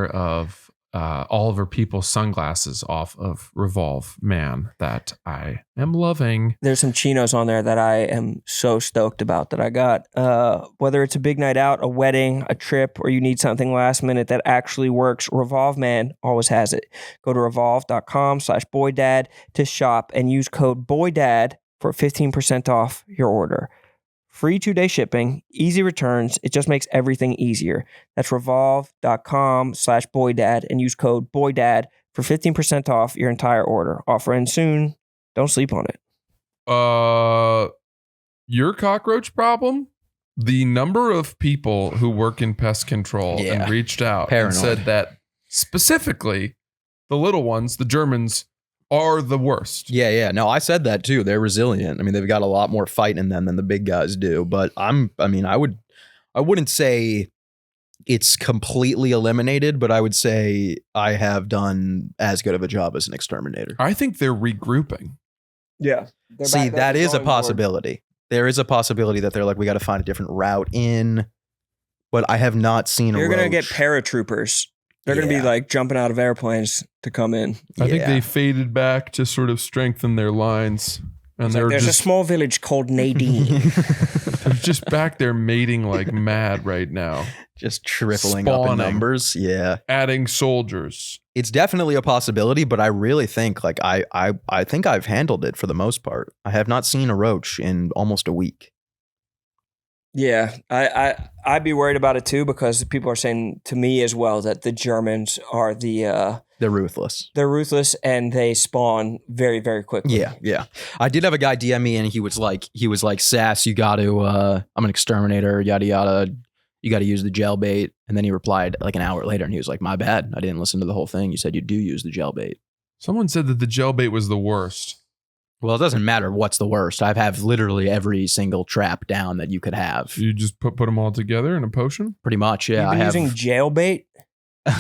Speaker 1: of Oliver Peoples sunglasses off of Revolve Man that I am loving.
Speaker 2: There's some chinos on there that I am so stoked about that I got. Whether it's a big night out, a wedding, a trip, or you need something last minute that actually works, Revolve Man always has it. Go to revolve.com/boydad to shop and use code BOYDAD for 15% off your order. Free 2-day shipping, easy returns. It just makes everything easier. That's revolve.com/boydad and use code BOYDAD for 15% off your entire order. Offer ends soon. Don't sleep on it.
Speaker 1: Your cockroach problem? The number of people who work in pest control and reached out and said that specifically the little ones, the Germans, are the worst.
Speaker 3: Yeah. No, I said that too. They're resilient. I mean, they've got a lot more fight in them than the big guys do. But I wouldn't say it's completely eliminated, but I would say I have done as good of a job as an exterminator.
Speaker 1: I think they're regrouping.
Speaker 2: Yeah.
Speaker 3: See, that is a possibility. There is a possibility that they're like, we got to find a different route in. But I have not seen
Speaker 2: You're going to get paratroopers. They're going to be like jumping out of airplanes to come in.
Speaker 1: I think they faded back to sort of strengthen their lines. And
Speaker 2: there's a small village called Nadine.
Speaker 1: They're just back there mating like mad right now.
Speaker 3: Just tripling up in numbers. Yeah.
Speaker 1: Adding soldiers.
Speaker 3: It's definitely a possibility, but I really think like I think I've handled it for the most part. I have not seen a roach in almost a week.
Speaker 2: Yeah, I'd be worried about it too because people are saying to me as well that the Germans are the
Speaker 3: They're ruthless.
Speaker 2: They're ruthless, and they spawn very, very quickly.
Speaker 3: Yeah. I did have a guy DM me, and he was like, Sass, you got to. I'm an exterminator. Yada yada. You got to use the gel bait. And then he replied like an hour later, and he was like, my bad. I didn't listen to the whole thing. You said you do use the gel bait.
Speaker 1: Someone said that the gel bait was the worst.
Speaker 3: Well, it doesn't matter what's the worst. I have literally every single trap down that you could have.
Speaker 1: You just put them all together in a potion?
Speaker 3: Pretty much, yeah.
Speaker 2: You've been using jail bait?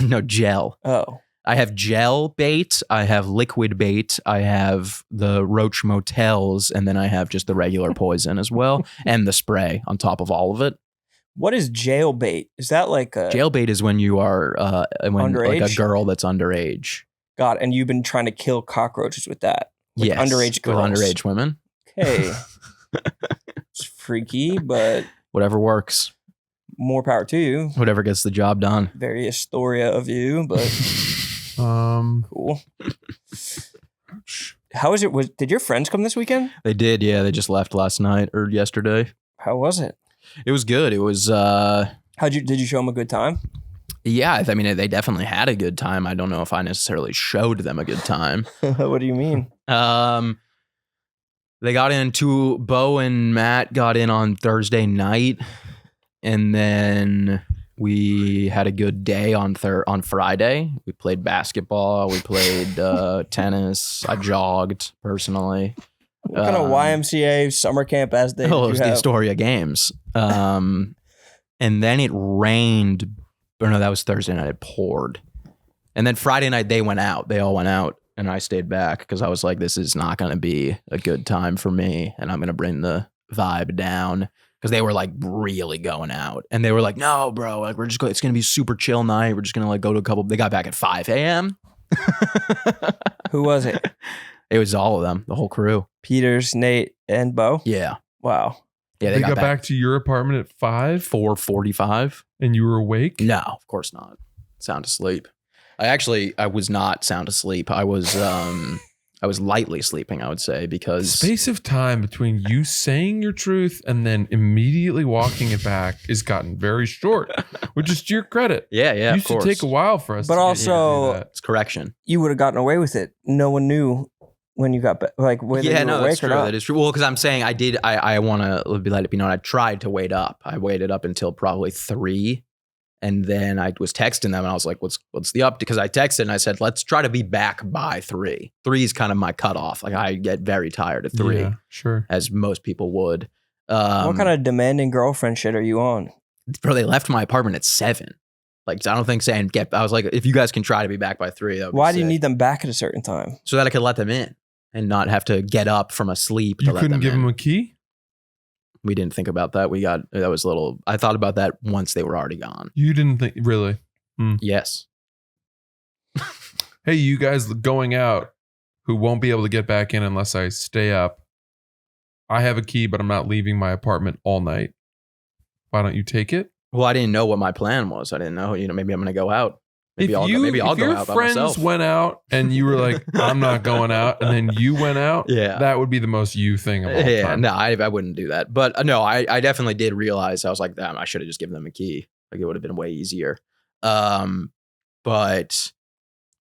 Speaker 3: No, gel.
Speaker 2: Oh.
Speaker 3: I have gel bait. I have liquid bait. I have the Roach Motels, and then I have just the regular poison as well, and the spray on top of all of it.
Speaker 2: What is jail bait? Is that like a...
Speaker 3: Jail bait is when you are
Speaker 2: underage?
Speaker 3: Like a girl that's underage.
Speaker 2: God, and you've been trying to kill cockroaches with that. With
Speaker 3: yes,
Speaker 2: underage girls.
Speaker 3: With underage women.
Speaker 2: Okay. It's freaky, but...
Speaker 3: Whatever works.
Speaker 2: More power to you.
Speaker 3: Whatever gets the job done.
Speaker 2: Very Astoria of you, but... Cool. How is it? Did your friends come this weekend?
Speaker 3: They did, yeah. They just left last night or yesterday.
Speaker 2: How was it?
Speaker 3: It was good. It was...
Speaker 2: Did you show them a good time?
Speaker 3: Yeah, I mean, they definitely had a good time. I don't know if I necessarily showed them a good time.
Speaker 2: What do you mean?
Speaker 3: They got in Bo and Matt got in on Thursday night, and then we had a good day on Friday. We played basketball. We played tennis. I jogged personally.
Speaker 2: What kind of YMCA summer camp as day?
Speaker 3: Oh, it was the Astoria Games. And then it rained. Or no, that was Thursday night. It poured. And then Friday night, they went out. They all went out. And I stayed back because I was like, this is not going to be a good time for me. And I'm going to bring the vibe down. Because they were like really going out. And they were like, no, bro. Like, it's going to be a super chill night. We're just going to like go to a couple. They got back at 5 a.m.
Speaker 2: Who was it?
Speaker 3: It was all of them. The whole crew.
Speaker 2: Peters, Nate, and Bo?
Speaker 3: Yeah.
Speaker 2: Wow.
Speaker 1: Yeah, they got back to your apartment at 5?
Speaker 3: 4:45.
Speaker 1: And you were awake?
Speaker 3: No, of course not. Sound asleep. I was not sound asleep. I was lightly sleeping, I would say, because
Speaker 1: space of time between you saying your truth and then immediately walking it back has gotten very short, which is to your credit.
Speaker 3: Yeah,
Speaker 1: it used to take a while for us.
Speaker 2: But also,
Speaker 3: it's correction.
Speaker 2: You would have gotten away with it. No one knew when you got back, like whether you were awake or not.
Speaker 3: That is true. Well, because I'm saying I did. I want to let it be known. I tried to wait up. I waited up until probably 3. And then I was texting them and I was like, what's the up? Because I texted and I said, let's try to be back by 3. 3 is kind of my cutoff. Like I get very tired at 3.
Speaker 1: Yeah, sure.
Speaker 3: As most people would.
Speaker 2: What kind of demanding girlfriend shit are you on?
Speaker 3: Bro, they left my apartment at 7. Like, I don't think saying I was like, if you guys can try to be back by 3, that would
Speaker 2: Why
Speaker 3: be
Speaker 2: do you
Speaker 3: sick.
Speaker 2: need them back at a certain time?
Speaker 3: So that I could let them in and not have to get up from a sleep to
Speaker 1: You
Speaker 3: let
Speaker 1: couldn't
Speaker 3: them
Speaker 1: give
Speaker 3: in.
Speaker 1: them a key?
Speaker 3: We didn't think about that. I thought about that once they were already gone.
Speaker 1: You didn't think, really?
Speaker 3: Yes.
Speaker 1: Hey, you guys going out who won't be able to get back in unless I stay up. I have a key, but I'm not leaving my apartment all night. Why don't you take it?
Speaker 3: Well, I didn't know what my plan was. I didn't know, maybe I'm going to go out. Maybe I'll go out by myself.
Speaker 1: If your friends went out and you were like, I'm not going out, and then you went out, that would be the most you thing of all time.
Speaker 3: No, I wouldn't do that. But no, I definitely did realize, I was like, damn, I should have just given them a key. Like, it would have been way easier. But...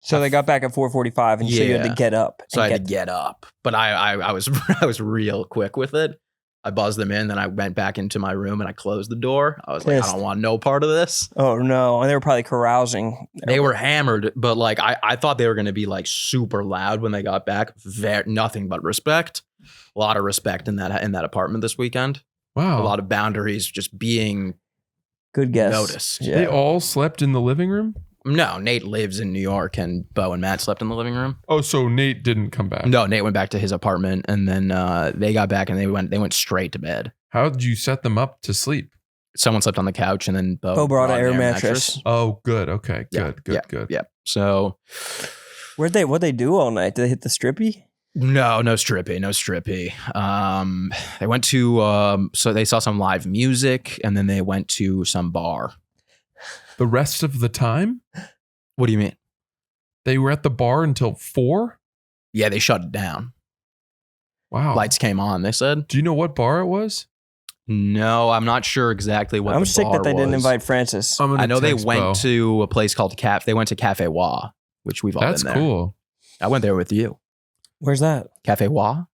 Speaker 2: So they got back at 4:45 and so you had to get up.
Speaker 3: So I had to get up. But I was real quick with it. I buzzed them in, then I went back into my room and I closed the door. I was like, I don't want no part of this.
Speaker 2: Oh no. And they were probably carousing.
Speaker 3: They were hammered, but like I thought they were gonna be like super loud when they got back. Nothing but respect. A lot of respect in that apartment this weekend.
Speaker 1: Wow.
Speaker 3: A lot of boundaries just being
Speaker 2: good guess.
Speaker 3: Noticed.
Speaker 1: Yeah. They all slept in the living room?
Speaker 3: No, Nate lives in New York and Bo and Matt slept in the living room.
Speaker 1: Oh, so Nate didn't come back?
Speaker 3: No, Nate went back to his apartment and then they got back and they went straight to bed.
Speaker 1: How did you set them up to sleep?
Speaker 3: Someone slept on the couch and then Bo
Speaker 2: brought an air mattress.
Speaker 1: Oh, good. Okay, good.
Speaker 3: Yeah. So
Speaker 2: what'd they do all night? Did they hit the strippy?
Speaker 3: No strippy. They went to so they saw some live music and then they went to some bar.
Speaker 1: The rest of the time?
Speaker 3: What do you mean?
Speaker 1: They were at the bar until 4?
Speaker 3: Yeah, they shut it down.
Speaker 1: Wow.
Speaker 3: Lights came on, they said.
Speaker 1: Do you know what bar it was?
Speaker 3: No, I'm not sure exactly what
Speaker 2: I'm
Speaker 3: the
Speaker 2: sick
Speaker 3: bar
Speaker 2: that they
Speaker 3: was.
Speaker 2: didn't invite Francis.
Speaker 3: I know they went to a place called They went to Cafe Wa. which we've all
Speaker 1: That's
Speaker 3: been there.
Speaker 1: cool.
Speaker 3: I went there with you.
Speaker 2: Where's that?
Speaker 3: Cafe Wa,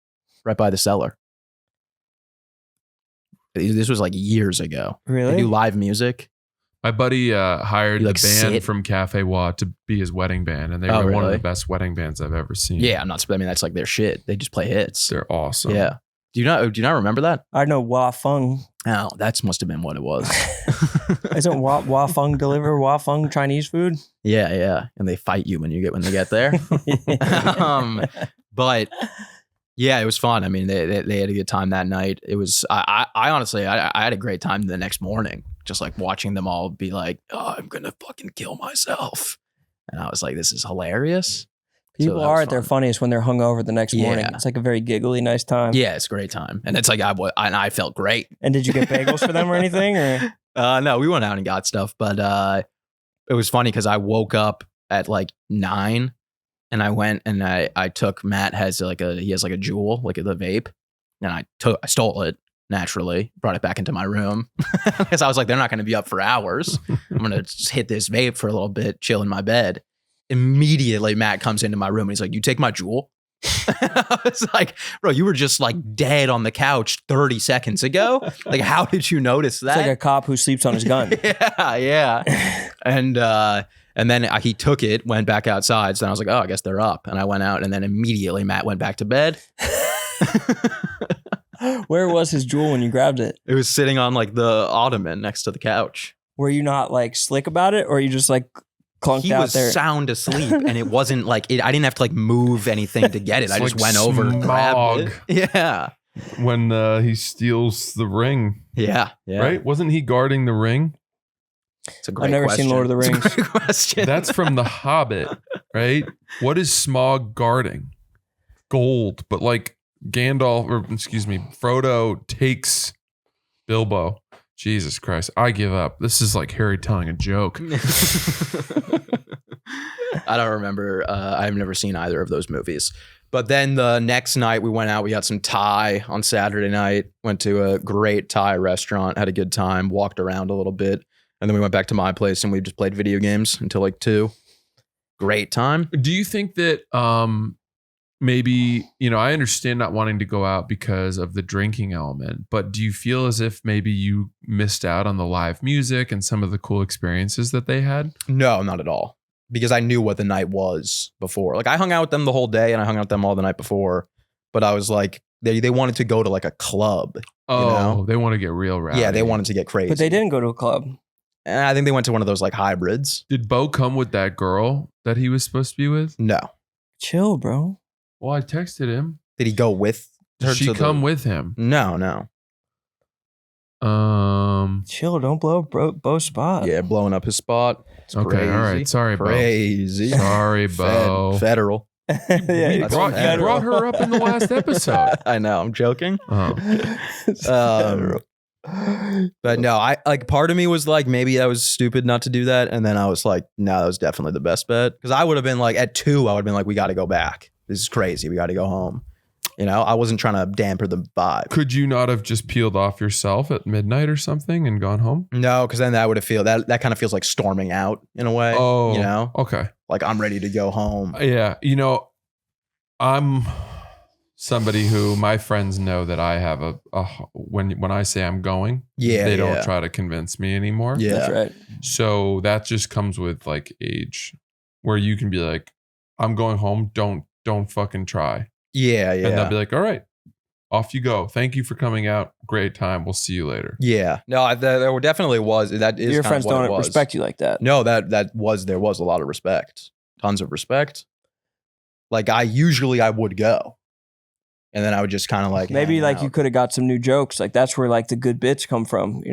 Speaker 3: right by the cellar. This was like years ago.
Speaker 2: Really?
Speaker 3: They do live music.
Speaker 1: My buddy hired
Speaker 3: You,
Speaker 1: the
Speaker 3: like,
Speaker 1: band
Speaker 3: sit?
Speaker 1: from Cafe Wa to be his wedding band, and they
Speaker 3: Oh,
Speaker 1: were one of
Speaker 3: really?
Speaker 1: the best wedding bands I've ever seen.
Speaker 3: Yeah, that's like their shit. They just play hits.
Speaker 1: They're awesome.
Speaker 3: Yeah. Do you not remember that?
Speaker 2: I know Wa Fung.
Speaker 3: Oh, that must have been what it was.
Speaker 2: Isn't Wa Fung deliver Wa Fung Chinese food?
Speaker 3: Yeah. And they fight you when they get there. But yeah, it was fun. I mean, they had a good time that night. It was, I honestly, I had a great time the next morning, just like watching them all be like, oh, I'm going to fucking kill myself. And I was like, this is hilarious.
Speaker 2: People are at their funniest when they're hungover the next morning.
Speaker 3: Yeah.
Speaker 2: It's like a very giggly, nice time.
Speaker 3: Yeah, it's a great time. And it's like, I felt great.
Speaker 2: And did you get bagels for them or anything? Or
Speaker 3: No, we went out and got stuff, but it was funny because I woke up at like 9 and I went and I took Matt he has like a Jewel, like the vape, and I stole it naturally, brought it back into my room because I was like, they're not going to be up for hours. I'm going to just hit this vape for a little bit, chill in my bed. Immediately, Matt comes into my room and he's like, you take my Jewel? I was like, bro, you were just like dead on the couch 30 seconds ago. Like, how did you notice that?
Speaker 2: it's like a cop who sleeps on his gun.
Speaker 3: Yeah. And then he took it, went back outside. So I was like, oh, I guess they're up. And I went out and then immediately Matt went back to bed.
Speaker 2: Where was his Jewel when you grabbed it?
Speaker 3: It was sitting on like the ottoman next to the couch.
Speaker 2: Were you not like slick about it, or you just like clunked
Speaker 3: He
Speaker 2: out
Speaker 3: was
Speaker 2: there?
Speaker 3: sound asleep, and it wasn't like I didn't have to like move anything to get it. I just
Speaker 1: like
Speaker 3: went over and grabbed
Speaker 1: Smog.
Speaker 3: it. Yeah.
Speaker 1: When he steals the ring,
Speaker 3: Yeah.
Speaker 1: right? Wasn't he guarding the ring?
Speaker 3: It's a great
Speaker 2: I've never
Speaker 3: question.
Speaker 2: seen Lord of the
Speaker 3: It's a
Speaker 2: Rings.
Speaker 3: great question.
Speaker 1: That's from The Hobbit, right? What is Smog guarding? Gold, but like Frodo takes Bilbo. Jesus Christ, I give up. This is like Harry telling a joke.
Speaker 3: I don't remember. I've never seen either of those movies. But then the next night we went out. We got some Thai on Saturday night. Went to a great Thai restaurant. Had a good time. Walked around a little bit. And then we went back to my place and we just played video games until like 2. Great time.
Speaker 1: Do you think that maybe, I understand not wanting to go out because of the drinking element, but do you feel as if maybe you missed out on the live music and some of the cool experiences that they had?
Speaker 3: No, not at all. Because I knew what the night was before. Like I hung out with them the whole day and I hung out with them all the night before. But I was like, they wanted to go to like a club.
Speaker 1: Oh, they want to get real rowdy.
Speaker 3: Yeah, they wanted to get crazy.
Speaker 2: But they didn't go to a club.
Speaker 3: And I think they went to one of those like hybrids.
Speaker 1: Did Bo come with that girl that he was supposed to be with?
Speaker 3: No.
Speaker 2: Chill, bro.
Speaker 1: Well, I texted him.
Speaker 3: Did he go with her?
Speaker 1: Did she come with him?
Speaker 3: No.
Speaker 2: Chill. Don't blow Bo's spot.
Speaker 3: Yeah, blowing up his spot. It's
Speaker 1: Okay,
Speaker 3: crazy.
Speaker 1: all right. Sorry, Bo.
Speaker 3: Crazy.
Speaker 1: Sorry, Bo.
Speaker 3: Federal.
Speaker 2: Yeah,
Speaker 1: You
Speaker 3: That's
Speaker 1: brought
Speaker 3: federal.
Speaker 1: her up in the last episode.
Speaker 3: I know. I'm joking.
Speaker 1: Oh.
Speaker 3: But no, I like part of me was like, maybe I was stupid not to do that. And then I was like, no, that was definitely the best bet. Because I would have been like, at 2, I would have been like, we got to go back. This is crazy. We got to go home. I wasn't trying to damper the vibe.
Speaker 1: Could you not have just peeled off yourself at midnight or something and gone home?
Speaker 3: No, because then that would have that kind of feels like storming out in a way.
Speaker 1: Oh, okay.
Speaker 3: Like I'm ready to go home.
Speaker 1: Yeah. I'm somebody who my friends know that I have when I say I'm going, they don't try to convince me anymore.
Speaker 3: Yeah.
Speaker 2: That's right.
Speaker 1: So that just comes with like age where you can be like, I'm going home. Don't fucking try.
Speaker 3: Yeah.
Speaker 1: And they'll be like, all right, off you go. Thank you for coming out. Great time. We'll see you later.
Speaker 3: Yeah. No, there definitely was. That is
Speaker 2: Your
Speaker 3: kind
Speaker 2: friends
Speaker 3: of what it
Speaker 2: don't
Speaker 3: was.
Speaker 2: respect you like that.
Speaker 3: No, there was a lot of respect. Tons of respect. Like I would go. And then I would just kind of like
Speaker 2: Maybe
Speaker 3: hang
Speaker 2: like
Speaker 3: out.
Speaker 2: you could have got some new jokes. Like that's where like the good bits come from,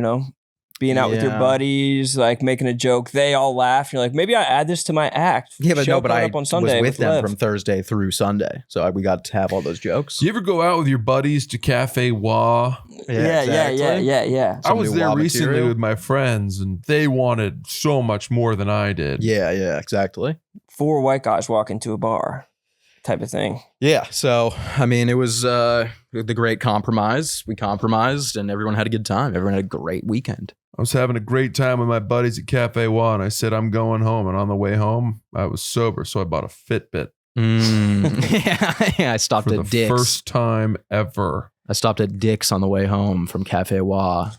Speaker 2: Being out with your
Speaker 3: Yeah.
Speaker 2: buddies, like making a joke, they all laugh. You're like, maybe I add this to my act.
Speaker 3: Yeah, but
Speaker 2: Show
Speaker 3: no, but
Speaker 2: coming
Speaker 3: I
Speaker 2: up on
Speaker 3: was
Speaker 2: Sunday
Speaker 3: with them
Speaker 2: Lev.
Speaker 3: from Thursday through Sunday. So we got to have all those jokes.
Speaker 1: Do you ever go out with your buddies to Cafe Wa?
Speaker 2: Yeah.
Speaker 1: I
Speaker 3: Some
Speaker 1: was
Speaker 3: new
Speaker 1: there
Speaker 3: Wa
Speaker 1: recently
Speaker 3: material.
Speaker 1: with my friends and they wanted so much more than I did.
Speaker 3: Yeah, exactly.
Speaker 2: 4 white guys walk into a bar type of thing.
Speaker 3: Yeah, so I mean, it was the great compromise. We compromised, and everyone had a good time. Everyone had a great weekend.
Speaker 1: I was having a great time with my buddies at Cafe Wa, and I said, I'm going home. And on the way home, I was sober, so I bought a Fitbit.
Speaker 3: Yeah, I stopped
Speaker 1: for
Speaker 3: at
Speaker 1: the
Speaker 3: Dick's.
Speaker 1: first time ever.
Speaker 3: I stopped at Dick's on the way home from Cafe Wa.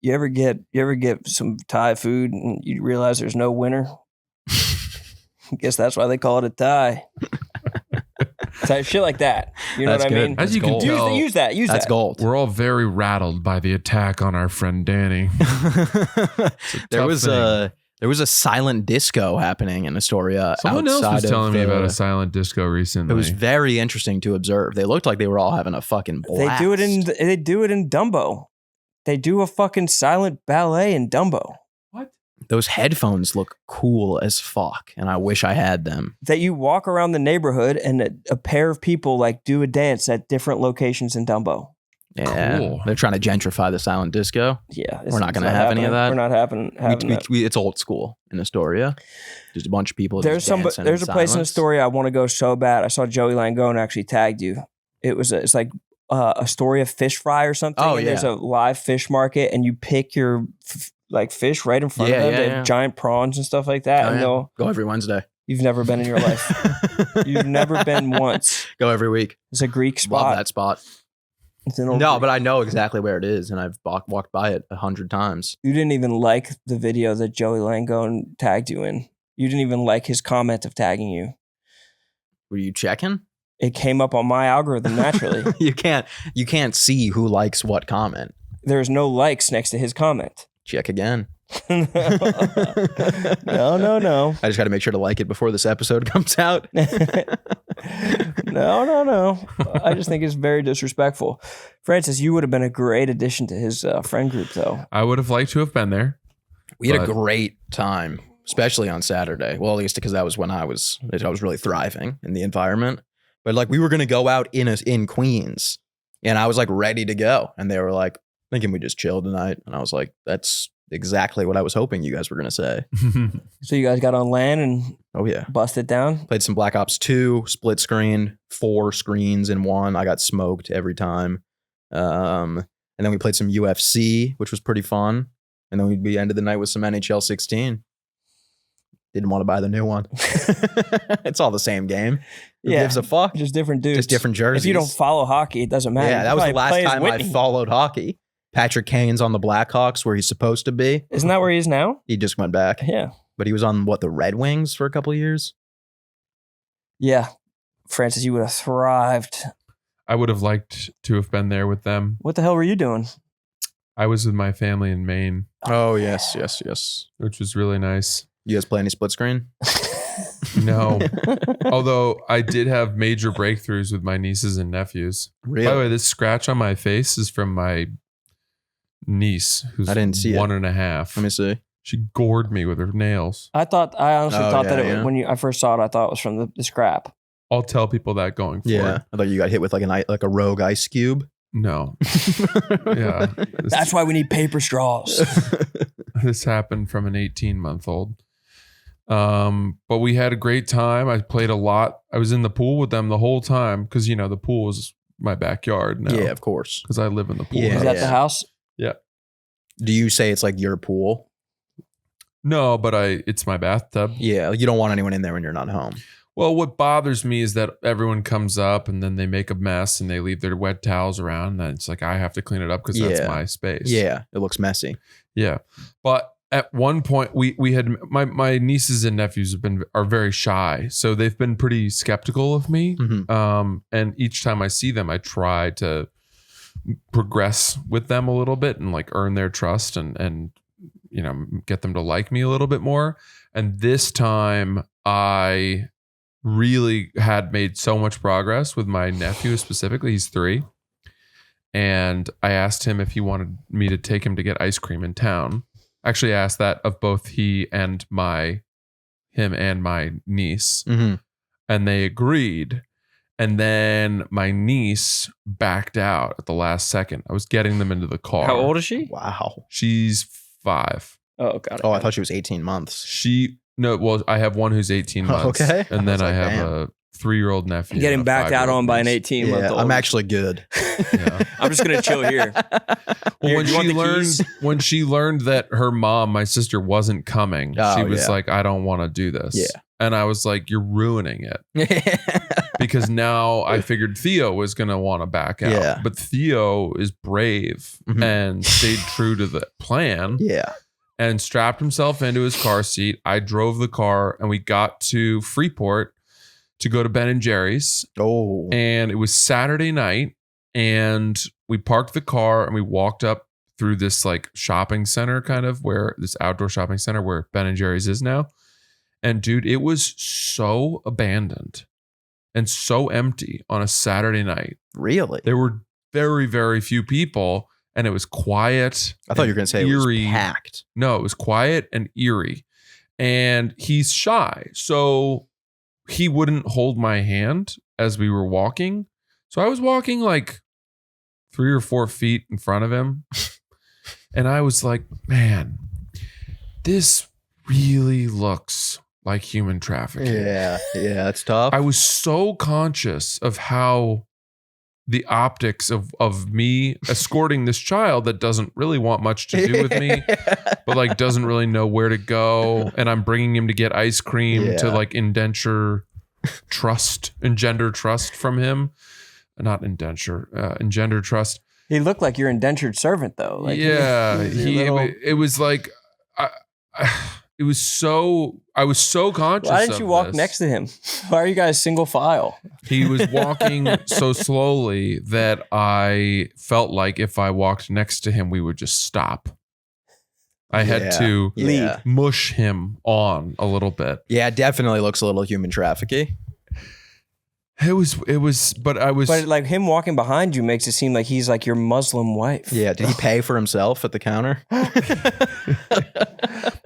Speaker 2: You ever get some Thai food and you realize there's no winner? I guess that's why they call it a Thai. Shit like that. You know
Speaker 3: That's
Speaker 2: what I
Speaker 3: good.
Speaker 2: mean?
Speaker 1: As you can tell,
Speaker 2: Use that.
Speaker 3: That's gold.
Speaker 1: we're all very rattled by the attack on our friend Danny.
Speaker 3: There was a silent disco happening in Astoria.
Speaker 1: Someone else was telling me about a
Speaker 3: it.
Speaker 1: silent disco recently.
Speaker 3: It was very interesting to observe. They looked like they were all having a fucking blast.
Speaker 2: They do it in Dumbo. They do a fucking silent ballet in Dumbo.
Speaker 1: What?
Speaker 3: Those headphones look cool as fuck, and I wish I had them.
Speaker 2: That you walk around the neighborhood and a pair of people like do a dance at different locations in Dumbo.
Speaker 3: Yeah,
Speaker 1: Cool.
Speaker 3: They're trying to gentrify the silent disco.
Speaker 2: Yeah,
Speaker 3: We're not going to have any of that.
Speaker 2: We're not having that.
Speaker 3: It's old school in Astoria. Just a bunch of people.
Speaker 2: There's
Speaker 3: just
Speaker 2: there's a place in
Speaker 3: silence.
Speaker 2: Astoria I want to go so bad. I saw Joey Langone actually tagged you. It's like Astoria Fish Fry or something.
Speaker 3: Oh,
Speaker 2: and
Speaker 3: yeah.
Speaker 2: There's a live fish market, and you pick your fish right in front of them. They have giant prawns and stuff like that.
Speaker 3: Oh,
Speaker 2: and
Speaker 3: yeah. Go every Wednesday.
Speaker 2: you've never been in your life. You've never been once.
Speaker 3: Go every week.
Speaker 2: It's a Greek spot.
Speaker 3: Love that spot.
Speaker 2: It's an old
Speaker 3: No,
Speaker 2: Greek.
Speaker 3: but I know exactly where it is, and I've walked by it 100 times.
Speaker 2: You didn't even like the video that Joey Langone tagged you in. You didn't even like his comment of tagging you.
Speaker 3: Were you checking?
Speaker 2: It came up on my algorithm naturally.
Speaker 3: You can't see who likes what comment.
Speaker 2: There's no likes next to his comment.
Speaker 3: Check again.
Speaker 2: No.
Speaker 3: I just got to make sure to like it before this episode comes out.
Speaker 2: No. I just think it's very disrespectful. Francis, you would have been a great addition to his friend group, though.
Speaker 1: I would have liked to have been there.
Speaker 3: We had a great time, especially on Saturday. Well, at least because that was when I was really thriving in the environment. But like we were gonna go out in Queens, and I was like ready to go, and they were like, "Thinking we just chill tonight," and I was like, "That's exactly what I was hoping you guys were gonna say."
Speaker 2: So you guys got on LAN and
Speaker 3: Oh yeah,
Speaker 2: busted down?
Speaker 3: played some Black Ops 2, split screen, 4 screens in one. I got smoked every time. And then we played some UFC, which was pretty fun. And then we ended the night with some NHL 16. Didn't want to buy the new one. It's all the same game. Who gives a fuck?
Speaker 2: Just different dudes.
Speaker 3: Just different jerseys.
Speaker 2: If you don't follow hockey, it doesn't matter.
Speaker 3: Yeah, that was the last time I
Speaker 2: Whitney.
Speaker 3: followed hockey. Patrick Kane's on the Blackhawks where he's supposed to be.
Speaker 2: Isn't that where he is now?
Speaker 3: He just went back.
Speaker 2: Yeah.
Speaker 3: But he was on, the Red Wings for a couple of years?
Speaker 2: Yeah. Francis, you would have thrived.
Speaker 1: I would have liked to have been there with them.
Speaker 2: What the hell were you doing?
Speaker 1: I was with my family in Maine,
Speaker 3: Oh, yes.
Speaker 1: which was really nice.
Speaker 3: You guys play any split screen?
Speaker 1: No. Although I did have major breakthroughs with my nieces and nephews.
Speaker 3: Really?
Speaker 1: By the way, this scratch on my face is from my niece, who's
Speaker 3: I didn't see it.
Speaker 1: 1.5.
Speaker 3: Let me see.
Speaker 1: She gored me with her nails.
Speaker 2: I honestly
Speaker 3: Oh,
Speaker 2: thought
Speaker 3: yeah,
Speaker 2: that
Speaker 3: yeah.
Speaker 2: when I first saw it, I thought it was from the scrap.
Speaker 1: I'll tell people that going forward.
Speaker 3: Yeah. I thought you got hit with like a rogue ice cube.
Speaker 1: No. Yeah.
Speaker 2: That's why we need paper straws.
Speaker 1: This happened from an 18-month-old. But we had a great time. I played a lot. I was in the pool with them the whole time because, the pool is my backyard now.
Speaker 3: Yeah, of course.
Speaker 1: Because I live in the pool.
Speaker 3: Yeah.
Speaker 2: Is that the house?
Speaker 1: Yeah.
Speaker 3: Do you say it's like your pool?
Speaker 1: No, but it's my bathtub.
Speaker 3: Yeah. You don't want anyone in there when you're not home.
Speaker 1: Well, what bothers me is that everyone comes up and then they make a mess and they leave their wet towels around. And then it's like, I have to clean it up because that's my space.
Speaker 3: Yeah. It looks messy.
Speaker 1: Yeah. But at one point we had my nieces and nephews are very shy. So they've been pretty skeptical of me.
Speaker 3: Mm-hmm.
Speaker 1: And each time I see them, I try to progress with them a little bit and like earn their trust and get them to like me a little bit more. And this time I really had made so much progress with my nephew specifically. He's 3. And I asked him if he wanted me to take him to get ice cream in town. Actually, I asked that of both him and my niece.
Speaker 3: Mm-hmm.
Speaker 1: And they agreed. And then my niece backed out at the last second. I was getting them into the car.
Speaker 2: How old is she?
Speaker 3: Wow.
Speaker 1: She's 5.
Speaker 2: Oh, got it.
Speaker 3: Oh, I thought she was 18 months.
Speaker 1: I have one who's 18 months.
Speaker 3: Okay.
Speaker 1: And then
Speaker 3: I
Speaker 1: I
Speaker 3: was like,
Speaker 1: have
Speaker 3: damn.
Speaker 1: a 3-year-old nephew.
Speaker 2: Getting backed out on by an 18-month-old.
Speaker 3: I'm actually good.
Speaker 1: Yeah.
Speaker 2: I'm just gonna chill here.
Speaker 1: Well, when she learned that her mom, my sister, wasn't coming, she was like, I don't want to do this.
Speaker 3: Yeah.
Speaker 1: And I was like, you're ruining it. Because now I figured Theo was going to want to back out.
Speaker 3: Yeah.
Speaker 1: But Theo is brave and stayed true to the plan.
Speaker 3: Yeah.
Speaker 1: And strapped himself into his car seat. I drove the car and we got to Freeport to go to Ben & Jerry's.
Speaker 3: Oh.
Speaker 1: And it was Saturday night. And we parked the car and we walked up through this like shopping center, kind of where this outdoor shopping center where Ben & Jerry's is now. And dude, it was so abandoned and so empty on a Saturday night.
Speaker 3: Really?
Speaker 1: There were very, very few people and it was quiet.
Speaker 3: I thought you were going to say eerie. It was packed.
Speaker 1: No, it was quiet and eerie. And he's shy. So he wouldn't hold my hand as we were walking. So I was walking like 3 or 4 feet in front of him. And I was like, man, this really looks like human trafficking.
Speaker 3: Yeah, it's tough.
Speaker 1: I was so conscious of how the optics of me escorting this child that doesn't really want much to do with me, but like doesn't really know where to go. And I'm bringing him to get ice cream to like engender trust from him. Not engender trust.
Speaker 2: He looked like your indentured servant though. Like,
Speaker 1: it was like, I was so conscious.
Speaker 2: Why didn't you walk next to him? Why are you guys single file?
Speaker 1: He was walking so slowly that I felt like if I walked next to him, we would just stop. I had to mush him on a little bit.
Speaker 3: Yeah, it definitely looks a little human trafficking.
Speaker 1: It was, but
Speaker 2: like him walking behind you makes it seem like he's like your Muslim wife.
Speaker 3: Yeah. Did he pay for himself at the counter?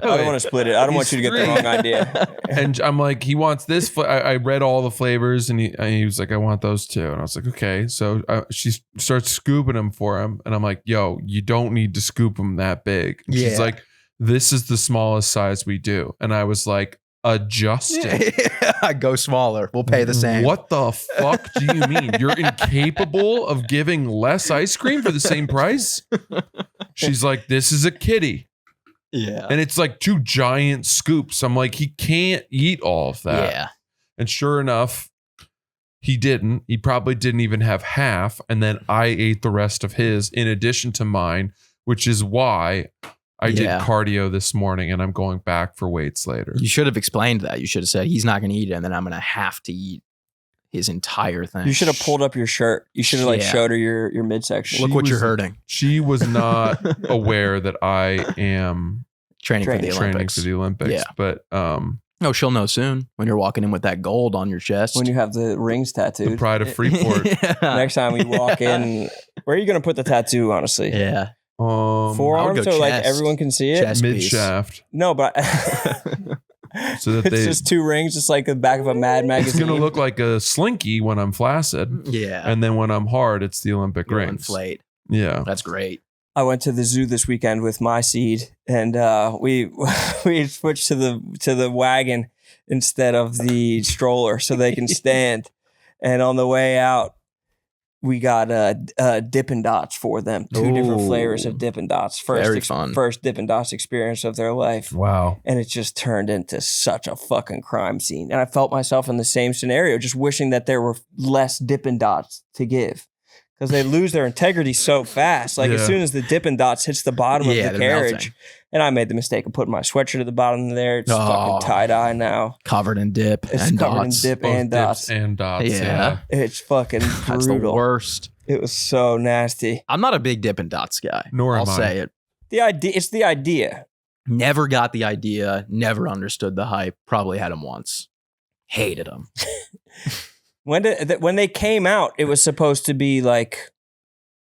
Speaker 2: I don't want to split it. I don't want you to get the wrong idea.
Speaker 1: And I'm like, he wants this. I read all the flavors and he was like, I want those too. And I was like, okay. So she starts scooping them for him. And I'm like, yo, you don't need to scoop them that big. And she's like, this is the smallest size we do. And I was like, adjust it.
Speaker 3: Go smaller. We'll pay the same.
Speaker 1: What the fuck do you mean? You're incapable of giving less ice cream for the same price? She's like, this is a kitty.
Speaker 3: Yeah.
Speaker 1: And it's like 2 giant scoops. I'm like, he can't eat all of that.
Speaker 3: Yeah.
Speaker 1: And sure enough, he didn't. He probably didn't even have half. And then I ate the rest of his in addition to mine, which is why I did cardio this morning and I'm going back for weights later.
Speaker 3: You should have explained that. You should have said, he's not going to eat it and then I'm going to have to eat his entire thing.
Speaker 2: You should have pulled up your shirt. You should have showed her your midsection.
Speaker 3: Look what you're hurting.
Speaker 1: She was not aware that I am
Speaker 3: training for the Olympics.
Speaker 1: Yeah. But
Speaker 3: no, she'll know soon when you're walking in with that gold on your chest.
Speaker 2: When you have the rings tattooed.
Speaker 1: The pride of Freeport.
Speaker 2: Next time we walk in, where are you going to put the tattoo, honestly?
Speaker 3: Yeah.
Speaker 2: Forearm so like everyone can see it.
Speaker 1: Mid shaft.
Speaker 2: No, but
Speaker 1: so that
Speaker 2: it's just 2 rings, just like the back of a Mad magazine.
Speaker 1: It's gonna look like a slinky when I'm flaccid.
Speaker 3: Yeah.
Speaker 1: And then when I'm hard, it's the Olympic rings.
Speaker 3: Inflate.
Speaker 1: Yeah.
Speaker 3: That's great.
Speaker 2: I went to the zoo this weekend with my seed, and we switched to the wagon instead of the stroller so they can stand. And on the way out, we got Dippin' Dots for them. 2 different flavors of Dippin' Dots. First Dippin' Dots experience of their life.
Speaker 1: Wow.
Speaker 2: And it just turned into such a fucking crime scene. And I felt myself in the same scenario, just wishing that there were less Dippin' Dots to give. Because they lose their integrity so fast. Like as soon as the Dippin' Dots hits the bottom of the carriage. Melting. And I made the mistake of putting my sweatshirt at the bottom there. It's fucking tie-dye now.
Speaker 3: Covered in dip
Speaker 2: it's
Speaker 3: and
Speaker 2: covered
Speaker 3: dots.
Speaker 2: in dip and dots.
Speaker 1: And dots.
Speaker 3: Yeah.
Speaker 2: It's fucking brutal.
Speaker 3: That's the worst.
Speaker 2: It was so nasty.
Speaker 3: I'm not a big dip and dots guy.
Speaker 1: Nor am I.
Speaker 3: I'll say it.
Speaker 2: It's the idea.
Speaker 3: Never got the idea. Never understood the hype. Probably had them once. Hated them.
Speaker 2: When they came out, it was supposed to be like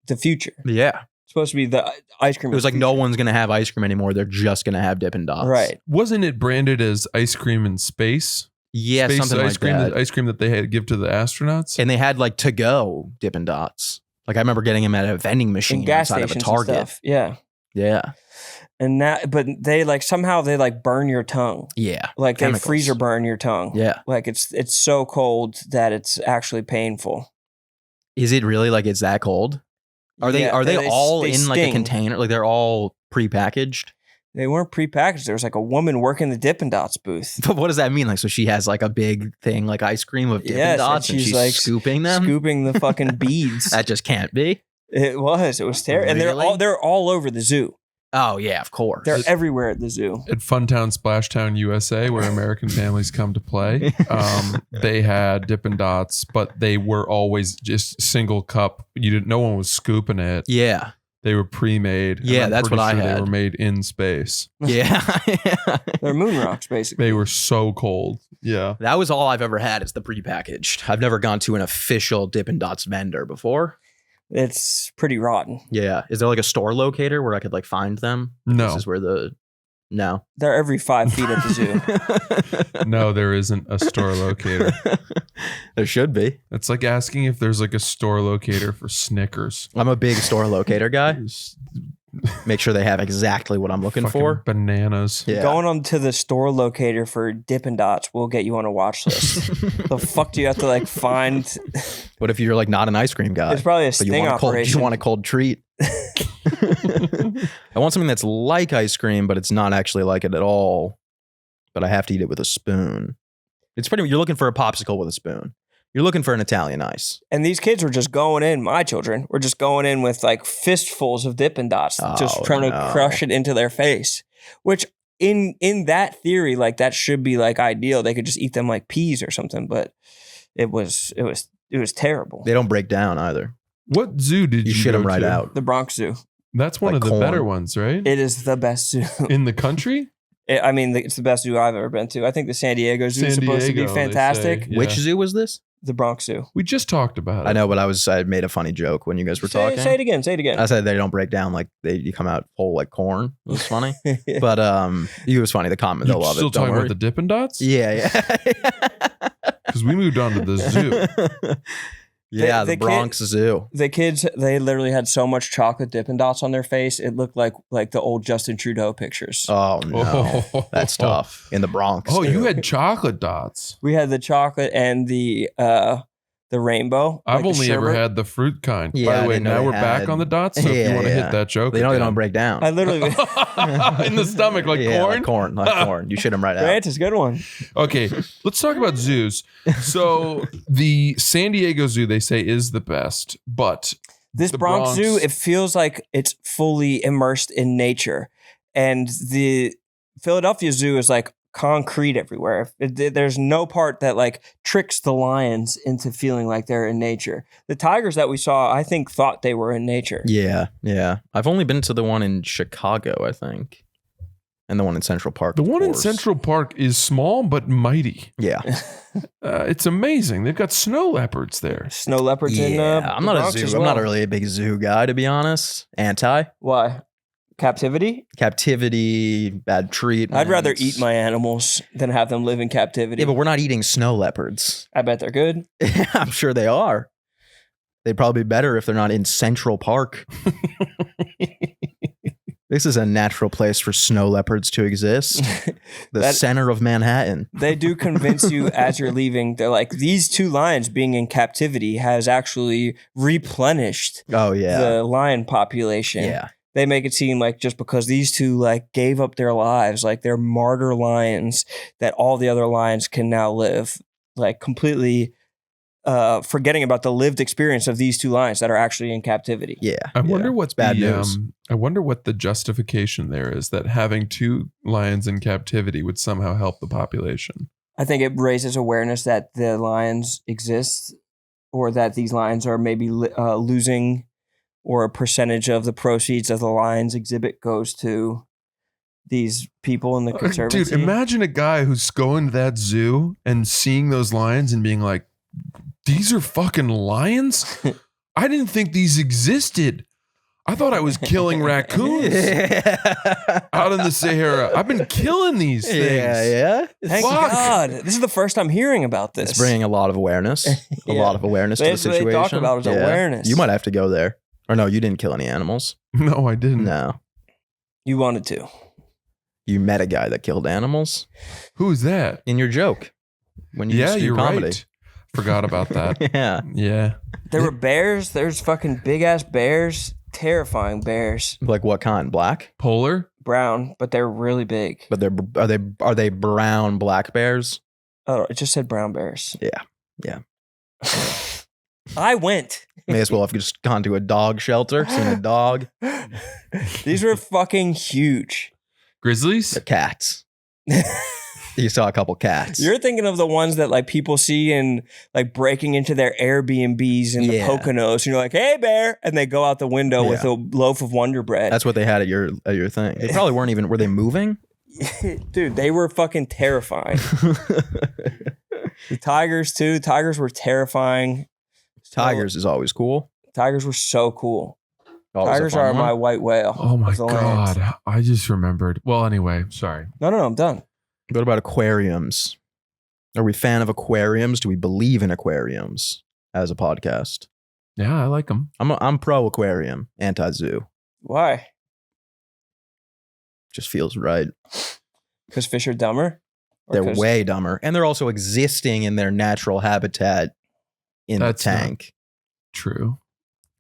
Speaker 2: the future.
Speaker 3: Yeah.
Speaker 2: Supposed to be the ice cream.
Speaker 3: It was like no one's going to have ice cream anymore. They're just going to have Dippin' Dots.
Speaker 2: Right.
Speaker 1: Wasn't it branded as ice cream in space?
Speaker 3: Yeah,
Speaker 1: space
Speaker 3: something
Speaker 1: ice
Speaker 3: like
Speaker 1: cream,
Speaker 3: that.
Speaker 1: The ice cream that they had to give to the astronauts.
Speaker 3: And they had like to-go Dippin' Dots. Like I remember getting them at a vending machine
Speaker 2: gas
Speaker 3: outside of a Target.
Speaker 2: Yeah.
Speaker 3: Yeah.
Speaker 2: And that, but they like somehow they like burn your tongue.
Speaker 3: Yeah.
Speaker 2: Like
Speaker 3: Chemicals.
Speaker 2: they freezer burn your tongue.
Speaker 3: Yeah.
Speaker 2: Like it's so cold that it's actually painful.
Speaker 3: Is it really like it's that cold? Are they all in like a container? Like they're all prepackaged?
Speaker 2: They weren't prepackaged. There was like a woman working the Dippin' Dots booth.
Speaker 3: But what does that mean? Like, so she has like a big thing, like ice cream of Dippin' Dots, and she's like scooping them,
Speaker 2: scooping the fucking beads.
Speaker 3: That just can't be.
Speaker 2: It was terrible,
Speaker 3: Really?
Speaker 2: and they're all over the zoo.
Speaker 3: Oh yeah, of course.
Speaker 2: They're everywhere at the zoo.
Speaker 1: At Funtown Splashtown, USA, where American families come to play, they had Dippin' Dots, but they were always just single cup. No one was scooping it.
Speaker 3: Yeah.
Speaker 1: They were pre-made.
Speaker 3: Yeah, that's what I had.
Speaker 1: They were made in space.
Speaker 3: Yeah.
Speaker 2: They're moon rocks, basically.
Speaker 1: They were so cold. Yeah.
Speaker 3: That was all I've ever had is the prepackaged. I've never gone to an official Dippin' Dots vendor before.
Speaker 2: It's pretty rotten.
Speaker 3: Yeah. Is there like a store locator where I could like find them?
Speaker 1: No.
Speaker 3: This is where No.
Speaker 2: They're every 5 feet at the zoo.
Speaker 1: No, there isn't a store locator.
Speaker 3: There should be.
Speaker 1: It's like asking if there's like a store locator for Snickers.
Speaker 3: I'm a big store locator guy. Make sure they have exactly what I'm looking for.
Speaker 1: Bananas.
Speaker 3: Yeah.
Speaker 2: Going on to the store locator for Dippin' Dots will get you on a watch list. The fuck do you have to like find?
Speaker 3: What if you're like not an ice cream guy?
Speaker 2: It's probably a
Speaker 3: but
Speaker 2: sting operation.
Speaker 3: You want a cold treat. I want something that's like ice cream, but it's not actually like it at all. But I have to eat it with a spoon. It's you're looking for a popsicle with a spoon. You're looking for an Italian ice.
Speaker 2: And these kids were just going in, my children were just going in with like fistfuls of Dippin' Dots, just trying to crush it into their face. Which in that theory, like that should be like ideal. They could just eat them like peas or something, but it was terrible.
Speaker 3: They don't break down either.
Speaker 1: What zoo did you
Speaker 3: shit
Speaker 1: go
Speaker 3: them right
Speaker 1: to?
Speaker 3: out?
Speaker 2: The Bronx Zoo.
Speaker 1: That's one
Speaker 3: Like
Speaker 1: of the
Speaker 3: corn.
Speaker 1: better ones, right?
Speaker 2: It is the best zoo.
Speaker 1: In the country?
Speaker 2: It's the best zoo I've ever been to. I think the San Diego Zoo is supposed to be fantastic.
Speaker 1: Yeah.
Speaker 3: Which zoo was this?
Speaker 2: The Bronx Zoo.
Speaker 1: We just talked about it.
Speaker 3: I know, but I made a funny joke when you guys were talking.
Speaker 2: Say it again. Say it again.
Speaker 3: I said they don't break down like you come out whole like corn. It was funny. But it was funny. The comment, they'll love it.
Speaker 1: Still talking about the Dippin' Dots?
Speaker 3: Yeah.
Speaker 1: Because we moved on to the zoo.
Speaker 3: Yeah, the Bronx Zoo.
Speaker 2: The kids, they literally had so much chocolate Dippin' Dots on their face. It looked like the old Justin Trudeau pictures.
Speaker 3: Oh, no. That's tough. In the Bronx.
Speaker 1: Oh,
Speaker 3: too.
Speaker 1: you had chocolate dots.
Speaker 2: We had the chocolate and the rainbow.
Speaker 1: I've
Speaker 2: like
Speaker 1: only ever had the fruit kind.
Speaker 3: Yeah,
Speaker 1: By the
Speaker 3: I
Speaker 1: way,
Speaker 3: didn't know
Speaker 1: now
Speaker 3: they
Speaker 1: we're back
Speaker 3: had-
Speaker 1: on the dots. So if you want to hit that joke,
Speaker 3: They know they
Speaker 1: again.
Speaker 3: don't break down.
Speaker 2: I literally.
Speaker 1: In the stomach, like corn?
Speaker 3: Like corn. You shit them right out.
Speaker 2: Grant is a good one.
Speaker 1: Okay, let's talk about zoos. So the San Diego Zoo, they say, is the best, but
Speaker 2: This
Speaker 1: the
Speaker 2: Bronx Zoo, it feels like it's fully immersed in nature. And the Philadelphia Zoo is like concrete everywhere. There's no part that like tricks the lions into feeling like they're in nature. The tigers that we saw, I think, thought they were in nature.
Speaker 3: Yeah. I've only been to the one in Chicago, I think. And the one in Central Park.
Speaker 1: the one in
Speaker 3: course.
Speaker 1: Central Park is small but mighty.
Speaker 3: Yeah.
Speaker 1: It's amazing. They've got snow leopards there.
Speaker 2: Snow leopards in
Speaker 3: I'm not
Speaker 2: Bronx
Speaker 3: a zoo.
Speaker 2: as
Speaker 3: I'm
Speaker 2: well.
Speaker 3: not really a big zoo guy, to be honest. Anti.
Speaker 2: Why? Captivity?
Speaker 3: Captivity, bad treatment.
Speaker 2: I'd rather eat my animals than have them live in captivity.
Speaker 3: Yeah, but we're not eating snow leopards.
Speaker 2: I bet they're good.
Speaker 3: I'm sure they are. They'd probably be better if they're not in Central Park. This is a natural place for snow leopards to exist. The center of Manhattan.
Speaker 2: They do convince you as you're leaving. They're like, these 2 lions being in captivity has actually replenished the lion population.
Speaker 3: Yeah.
Speaker 2: They make it seem like just because these 2 like gave up their lives, like they're martyr lions, that all the other lions can now live, like completely forgetting about the lived experience of these 2 lions that are actually in captivity.
Speaker 3: Yeah.
Speaker 1: I wonder what's
Speaker 3: bad news.
Speaker 1: I wonder what the justification there is that having 2 lions in captivity would somehow help the population.
Speaker 2: I think it raises awareness that the lions exist, or that these lions are maybe losing, or a percentage of the proceeds of the lions exhibit goes to these people in the conservancy.
Speaker 1: Dude, imagine a guy who's going to that zoo and seeing those lions and being like, these are fucking lions? I didn't think these existed. I thought I was killing raccoons out in the Sahara. I've been killing these things.
Speaker 3: Yeah.
Speaker 2: Thank God. This is the first I'm hearing about this.
Speaker 3: It's bringing a lot of awareness. A lot of awareness to the
Speaker 2: That's what
Speaker 3: situation.
Speaker 2: they talk about is awareness.
Speaker 3: You might have to go there. Or no, you didn't kill any animals.
Speaker 1: No, I didn't.
Speaker 3: No.
Speaker 2: You wanted to.
Speaker 3: You met a guy that killed animals
Speaker 1: Who's that?
Speaker 3: in your joke. When you used to do
Speaker 1: you're
Speaker 3: comedy.
Speaker 1: right. Forgot about that.
Speaker 3: Yeah.
Speaker 1: Yeah.
Speaker 2: There were bears. There's fucking big ass bears. Terrifying bears.
Speaker 3: Like what kind? Black?
Speaker 1: Polar?
Speaker 2: Brown, but they're really big.
Speaker 3: But are they brown black bears?
Speaker 2: Oh, it just said brown bears.
Speaker 3: Yeah.
Speaker 2: I went.
Speaker 3: May as well have just gone to a dog shelter, seen a dog.
Speaker 2: These were fucking huge.
Speaker 1: Grizzlies?
Speaker 3: They're cats. You saw a couple cats.
Speaker 2: You're thinking of the ones that like people see in like breaking into their Airbnbs in the Poconos, and you're like, "Hey, bear!" and they go out the window with a loaf of Wonder Bread.
Speaker 3: That's what they had at your thing. They probably weren't even. Were they moving?
Speaker 2: Dude, they were fucking terrifying. The tigers too. Tigers were terrifying.
Speaker 3: Tigers is always cool.
Speaker 2: Tigers were so cool.
Speaker 3: Always
Speaker 2: Tigers are my white whale.
Speaker 1: Oh my
Speaker 2: of the land.
Speaker 1: God. I just remembered. Well, anyway, sorry.
Speaker 2: No, I'm done.
Speaker 3: What about aquariums? Are we a fan of aquariums? Do we believe in aquariums as a podcast?
Speaker 1: Yeah, I like them.
Speaker 3: I'm pro aquarium, anti zoo.
Speaker 2: Why?
Speaker 3: Just feels right.
Speaker 2: Because fish are dumber?
Speaker 3: They're way dumber. And they're also existing in their natural habitat in the tank.
Speaker 1: True.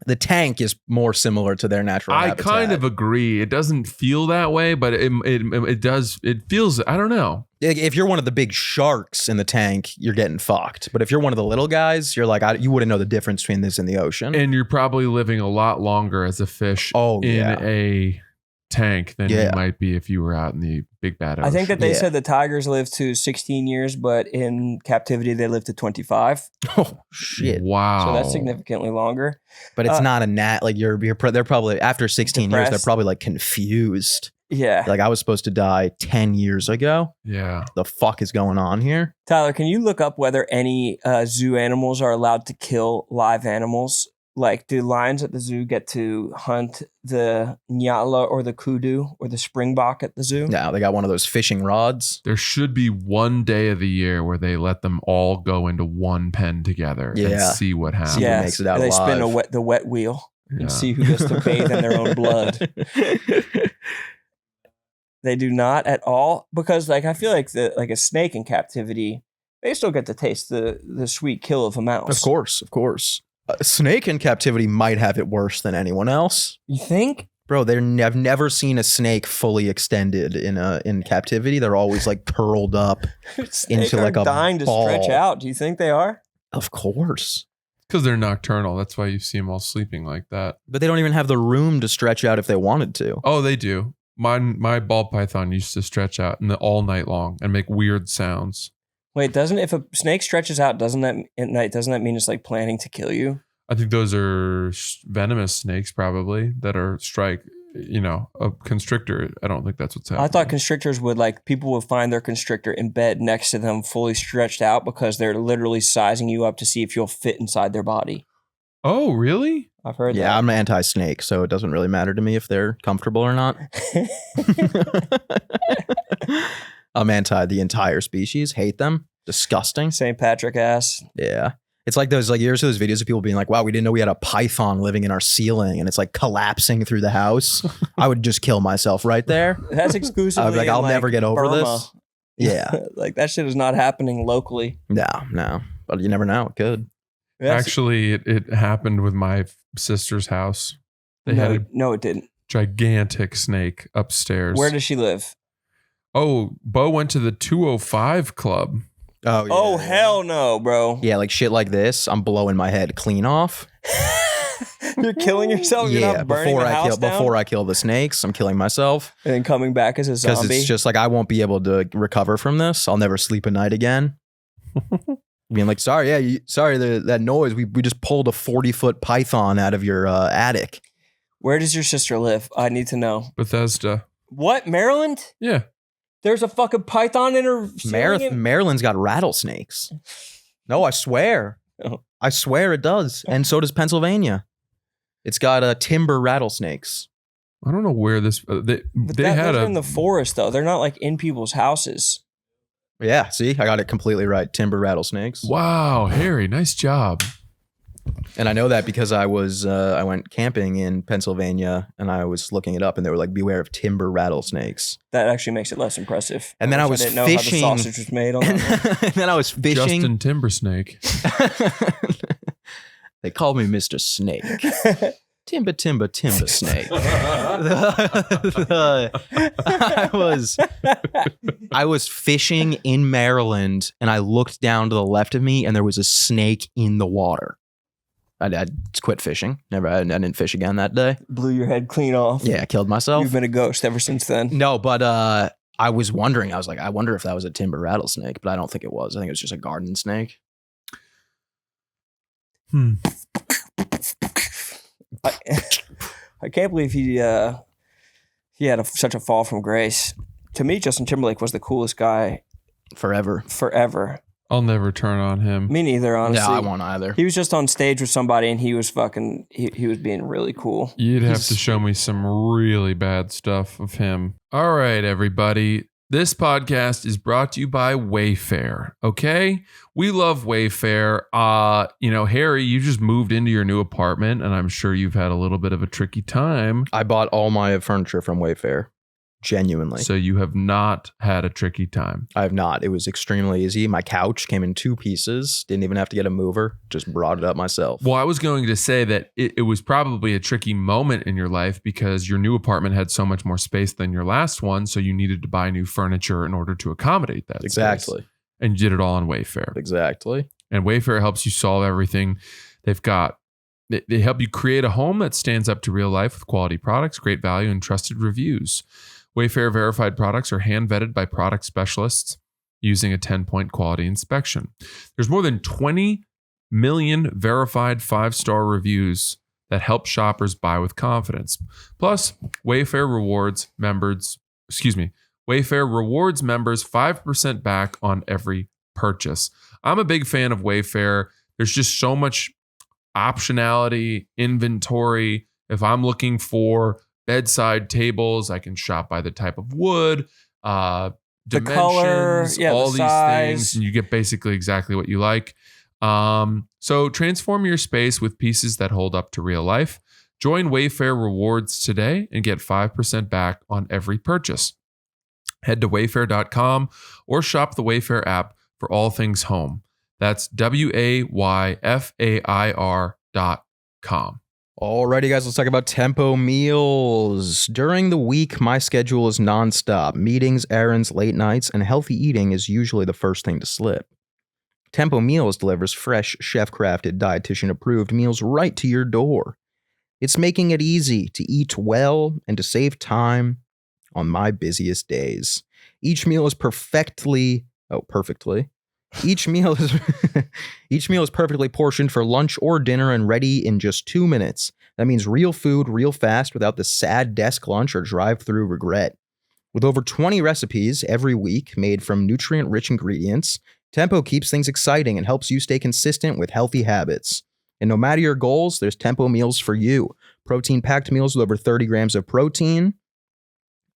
Speaker 3: The tank is more similar to their natural habitat.
Speaker 1: I kind of agree. It doesn't feel that way, but it does. It feels, I don't know.
Speaker 3: If you're one of the big sharks in the tank, you're getting fucked. But if you're one of the little guys, you're like, you wouldn't know the difference between this and the ocean.
Speaker 1: And you're probably living a lot longer as a fish in a tank than you might be if you were out in the big bad ocean.
Speaker 2: I think that they said the tigers live to 16 years, but in captivity they live to 25.
Speaker 3: Oh shit!
Speaker 1: Wow.
Speaker 2: So that's significantly longer.
Speaker 3: But it's not a like they're probably after 16 years they're probably like confused.
Speaker 2: Yeah.
Speaker 3: Like I was supposed to die 10 years ago.
Speaker 1: Yeah.
Speaker 3: The fuck is going on here?
Speaker 2: Tyler, can you look up whether any zoo animals are allowed to kill live animals? Like, do lions at the zoo get to hunt the nyala or the kudu or the springbok at the zoo?
Speaker 3: No, they got one of those fishing rods.
Speaker 1: There should be one day of the year where they let them all go into one pen together and see what happens.
Speaker 3: See who makes it out
Speaker 2: they
Speaker 3: alive.
Speaker 2: spin the wet wheel and see who gets to bathe in their own blood. They do not at all, because like I feel like a snake in captivity, they still get to taste the sweet kill of a mouse.
Speaker 3: Of course. A snake in captivity might have it worse than anyone else.
Speaker 2: You think?
Speaker 3: Bro, I've never seen a snake fully extended in captivity. They're always like curled up into like a
Speaker 2: dying
Speaker 3: ball.
Speaker 2: to stretch out. Do you think they are?
Speaker 3: Of course.
Speaker 1: Because they're nocturnal. That's why you see them all sleeping like that.
Speaker 3: But they don't even have the room to stretch out if they wanted to.
Speaker 1: Oh, they do. My ball python used to stretch out all night long and make weird sounds.
Speaker 2: Wait, if a snake stretches out, doesn't that mean it's like planning to kill you?
Speaker 1: I think those are venomous snakes probably that are a constrictor. I don't think that's what's happening.
Speaker 2: I thought constrictors people would find their constrictor in bed next to them fully stretched out because they're literally sizing you up to see if you'll fit inside their body.
Speaker 1: Oh, really?
Speaker 2: I've heard that.
Speaker 3: Yeah, I'm anti-snake, so it doesn't really matter to me if they're comfortable or not. I'm anti the entire species. Hate them. Disgusting.
Speaker 2: St. Patrick ass.
Speaker 3: Yeah. It's like those years of those videos of people being like, wow, we didn't know we had a python living in our ceiling and it's like collapsing through the house. I would just kill myself right there.
Speaker 2: That's exclusively
Speaker 3: I'd be like, I'll never get over
Speaker 2: Burma.
Speaker 3: this. Yeah.
Speaker 2: Like that shit is not happening locally.
Speaker 3: No. But you never know. It could.
Speaker 1: Actually, it happened with my sister's house.
Speaker 2: No, it didn't.
Speaker 1: Gigantic snake upstairs.
Speaker 2: Where does she live?
Speaker 1: Oh, Bo went to the 205 club.
Speaker 3: Oh, yeah.
Speaker 2: Oh, hell no, bro.
Speaker 3: Yeah, like shit like this, I'm blowing my head clean off.
Speaker 2: You're killing yourself? You're not burning the house down?
Speaker 3: Before I kill the snakes, I'm killing myself.
Speaker 2: And then coming back as a zombie?
Speaker 3: Because it's just like, I won't be able to recover from this. I'll never sleep a night again. Being like, that noise. We just pulled a 40-foot python out of your attic.
Speaker 2: Where does your sister live? I need to know.
Speaker 1: Bethesda.
Speaker 2: What? Maryland?
Speaker 1: Yeah.
Speaker 2: There's a fucking python in her
Speaker 3: Maryland's got rattlesnakes. No, I swear.
Speaker 2: Oh.
Speaker 3: I swear it does. And so does Pennsylvania. It's got timber rattlesnakes.
Speaker 1: I don't know where this... Those
Speaker 2: are in the forest, though. They're not like in people's houses.
Speaker 3: Yeah, see? I got it completely right. Timber rattlesnakes.
Speaker 1: Wow, Harry, nice job.
Speaker 3: And I know that because I went camping in Pennsylvania and I was looking it up and they were like, beware of timber rattlesnakes.
Speaker 2: That actually makes it less impressive.
Speaker 3: And then I was
Speaker 2: didn't know
Speaker 3: fishing.
Speaker 2: how the sausage was made on that one.
Speaker 3: And then I was fishing.
Speaker 1: Justin Timbersnake.
Speaker 3: They called me Mr. Snake. Timber snake. I was fishing in Maryland and I looked down to the left of me and there was a snake in the water. I quit fishing. I didn't fish again that day.
Speaker 2: Blew your head clean off.
Speaker 3: Yeah, I killed myself.
Speaker 2: You've been a ghost ever since then.
Speaker 3: No, but I was wondering. I was like, I wonder if that was a timber rattlesnake, but I don't think it was. I think it was just a garden snake.
Speaker 2: I can't believe he had such a fall from grace. To me, Justin Timberlake was the coolest guy
Speaker 3: forever.
Speaker 1: I'll never turn on him.
Speaker 2: Me neither, honestly.
Speaker 3: No, I won't either.
Speaker 2: He was just on stage with somebody and he was he was being really cool.
Speaker 1: You'd have to show me some really bad stuff of him. All right, everybody. This podcast is brought to you by Wayfair, okay? We love Wayfair. Harry, you just moved into your new apartment, and I'm sure you've had a little bit of a tricky time.
Speaker 3: I bought all my furniture from Wayfair, genuinely.
Speaker 1: So you have not had a tricky time.
Speaker 3: I have not. It was extremely easy. My couch came in 2 pieces. Didn't even have to get a mover. Just brought it up myself.
Speaker 1: Well, I was going to say that it was probably a tricky moment in your life because your new apartment had so much more space than your last one. So you needed to buy new furniture in order to accommodate that.
Speaker 3: Exactly.
Speaker 1: Space. And you did it all on Wayfair.
Speaker 3: Exactly.
Speaker 1: And Wayfair helps you solve everything. They help you create a home that stands up to real life with quality products, great value, and trusted reviews. Wayfair verified products are hand vetted by product specialists using a 10-point quality inspection. There's more than 20 million verified 5-star reviews that help shoppers buy with confidence. Plus, Wayfair rewards members 5% back on every purchase. I'm a big fan of Wayfair. There's just so much optionality, inventory. If I'm looking for bedside tables, I can shop by the type of wood,
Speaker 2: the
Speaker 1: dimensions,
Speaker 2: color,
Speaker 1: all
Speaker 2: the
Speaker 1: these
Speaker 2: size.
Speaker 1: things, and you get basically exactly what you like. So transform your space with pieces that hold up to real life. Join Wayfair Rewards today and get 5% back on every purchase. Head to wayfair.com or shop the Wayfair app for all things home. That's WAYFAIR.com.
Speaker 3: Alrighty, guys, let's talk about Tempo Meals. During the week, my schedule is nonstop. Meetings, errands, late nights, and healthy eating is usually the first thing to slip. Tempo Meals delivers fresh, chef-crafted, dietitian-approved meals right to your door. It's making it easy to eat well and to save time on my busiest days. Each meal is perfectly. Each meal is perfectly portioned for lunch or dinner and ready in just 2 minutes. That means real food, real fast, without the sad desk lunch or drive-through regret. With over 20 recipes every week made from nutrient-rich ingredients, Tempo keeps things exciting and helps you stay consistent with healthy habits. And no matter your goals, there's Tempo Meals for you. Protein-packed meals with over 30 grams of protein,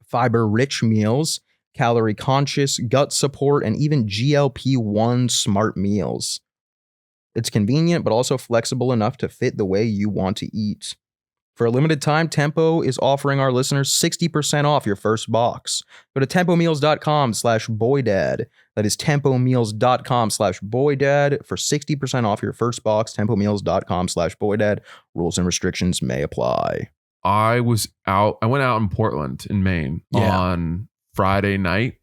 Speaker 3: fiber-rich meals, calorie-conscious, gut support, and even GLP-1 smart meals. It's convenient, but also flexible enough to fit the way you want to eat. For a limited time, Tempo is offering our listeners 60% off your first box. Go to tempomeals.com/boydad. That is tempomeals.com/boydad for 60% off your first box. Tempomeals.com/boydad. Rules and restrictions may apply.
Speaker 1: I went out in Portland in Maine on Friday night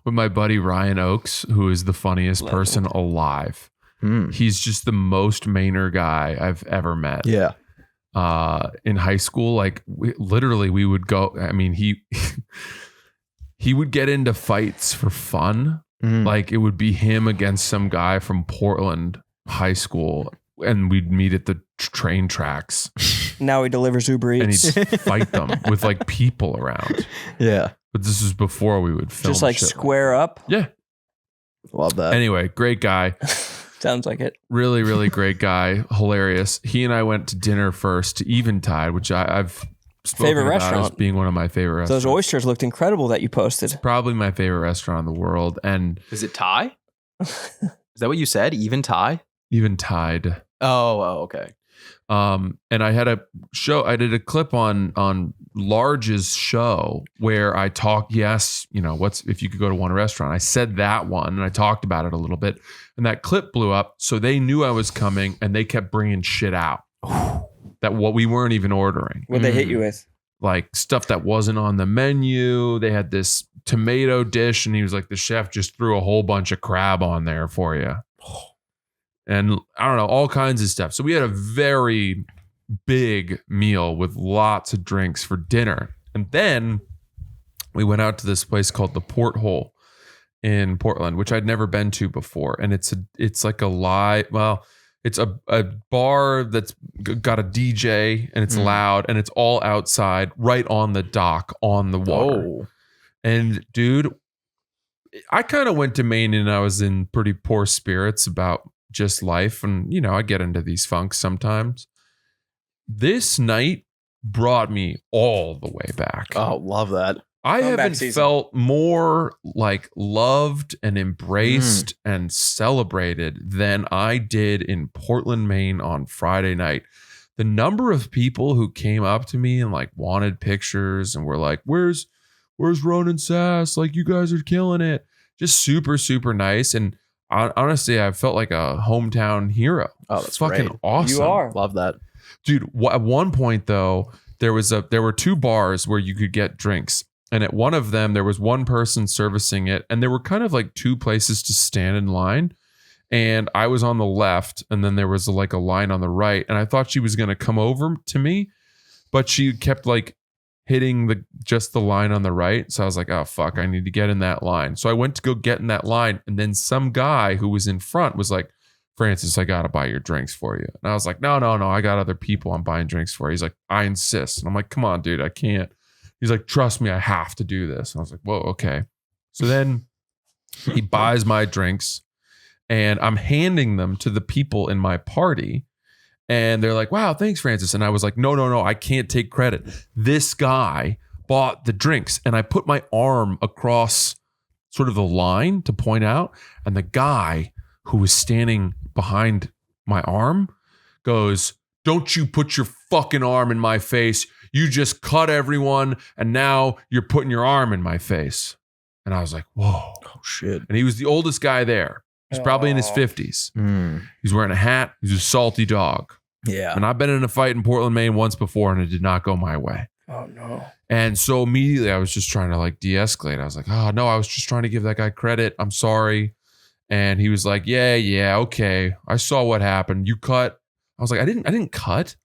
Speaker 1: with my buddy Ryan Oakes, who is the funniest person alive. He's just the most Mainer guy I've ever met.
Speaker 3: Yeah.
Speaker 1: In high school, like we would go. I mean, he would get into fights for fun. Like it would be him against some guy from Portland high school, and we'd meet at the train tracks.
Speaker 2: Now he delivers Uber Eats.
Speaker 1: And he'd fight them with like people around.
Speaker 3: Yeah.
Speaker 1: But this was before we would film.
Speaker 2: Just like square up.
Speaker 1: Yeah.
Speaker 3: Love that.
Speaker 1: Anyway, great guy.
Speaker 2: Sounds like it.
Speaker 1: Really, really great guy. Hilarious. He and I went to dinner first to Eventide, which I've spoken
Speaker 2: favorite
Speaker 1: about
Speaker 2: restaurant.
Speaker 1: as being one of my favorite restaurants.
Speaker 2: Those oysters looked incredible that you posted.
Speaker 1: It's probably my favorite restaurant in the world. And
Speaker 3: is it Thai? Is that what you said? Even Thai?
Speaker 1: even tied.
Speaker 3: Oh, okay.
Speaker 1: And I had I did a clip on Large's show where I talked, yes, what's if you could go to one restaurant. I said that one and I talked about it a little bit, and that clip blew up. So they knew I was coming and they kept bringing shit out that what we weren't even ordering.
Speaker 2: What they hit you with?
Speaker 1: Like stuff that wasn't on the menu. They had this tomato dish and he was like, the chef just threw a whole bunch of crab on there for you. And I don't know, all kinds of stuff. So we had a very big meal with lots of drinks for dinner. And then we went out to this place called the Porthole in Portland, which I'd never been to before. And it's like it's a bar that's got a DJ and it's loud and it's all outside right on the dock on the water. Oh. And dude, I kind of went to Maine and I was in pretty poor spirits about just life. And, I get into these funks sometimes. This night brought me all the way back.
Speaker 3: Oh, love that.
Speaker 1: I haven't felt more like loved and embraced and celebrated than I did in Portland, Maine on Friday night. The number of people who came up to me and like wanted pictures and were like, where's Ronan Sass? Like, you guys are killing it. Just super, super nice. And honestly, I felt like a hometown hero.
Speaker 3: Oh, that's
Speaker 1: fucking
Speaker 3: great.
Speaker 1: awesome.
Speaker 2: You are.
Speaker 3: Love that.
Speaker 1: Dude, at one point though, there were two bars where you could get drinks. And at one of them, there was one person servicing it. And there were kind of like two places to stand in line. And I was on the left. And then there was like a line on the right. And I thought she was going to come over to me. But she kept like hitting just the line on the right. So I was like, oh, fuck, I need to get in that line. So I went to go get in that line. And then some guy who was in front was like, Francis, I got to buy your drinks for you. And I was like, no, I got other people I'm buying drinks for. He's like, I insist. And I'm like, come on, dude, I can't. He's like, trust me, I have to do this. And I was like, whoa, okay. So then he buys my drinks and I'm handing them to the people in my party. And they're like, wow, thanks, Francis. And I was like, no, I can't take credit. This guy bought the drinks. And I put my arm across sort of the line to point out. And the guy who was standing behind my arm goes, don't you put your fucking arm in my face. You just cut everyone, and now you're putting your arm in my face. And I was like, whoa.
Speaker 3: Oh, shit.
Speaker 1: And he was the oldest guy there. He's probably in his 50s. He's wearing a hat. He's a salty dog.
Speaker 3: Yeah.
Speaker 1: And I've been in a fight in Portland, Maine once before, and it did not go my way.
Speaker 2: Oh, no.
Speaker 1: And so immediately I was just trying to like de-escalate. I was like, oh, no, I was just trying to give that guy credit. I'm sorry. And he was like, yeah, okay. I saw what happened. You cut. I was like, I didn't cut.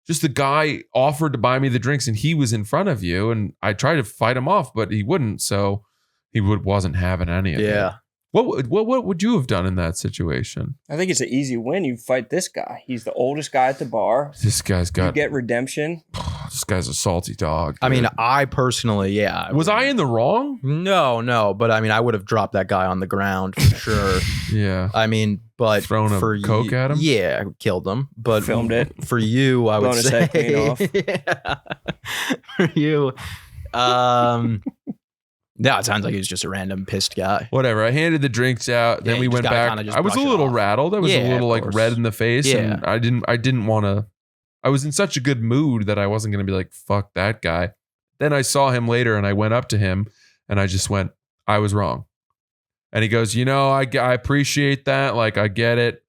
Speaker 1: Just the guy offered to buy me the drinks and he was in front of you. And I tried to fight him off, but he wouldn't. So he wasn't having any of it.
Speaker 3: Yeah.
Speaker 1: What would you have done in that situation?
Speaker 2: I think it's an easy win. You fight this guy. He's the oldest guy at the bar.
Speaker 1: This guy's got...
Speaker 2: You get redemption.
Speaker 1: This guy's a salty dog. Dude.
Speaker 3: I mean, I personally, yeah.
Speaker 1: Was I in the wrong?
Speaker 3: No. But I mean, I would have dropped that guy on the ground for sure.
Speaker 1: Yeah.
Speaker 3: I mean, but
Speaker 1: thrown a Coke at him?
Speaker 3: Yeah, killed him. But
Speaker 2: filmed it.
Speaker 3: For you, I would say.
Speaker 2: His head clean off.
Speaker 3: Yeah. For you. No, it sounds like he was just a random pissed guy.
Speaker 1: Whatever. I handed the drinks out. Then we went back. I was a little rattled. I was a little like red in the face.
Speaker 3: Yeah.
Speaker 1: And I didn't want to. I was in such a good mood that I wasn't going to be like, fuck that guy. Then I saw him later and I went up to him and I just went, I was wrong. And he goes, I appreciate that. Like, I get it.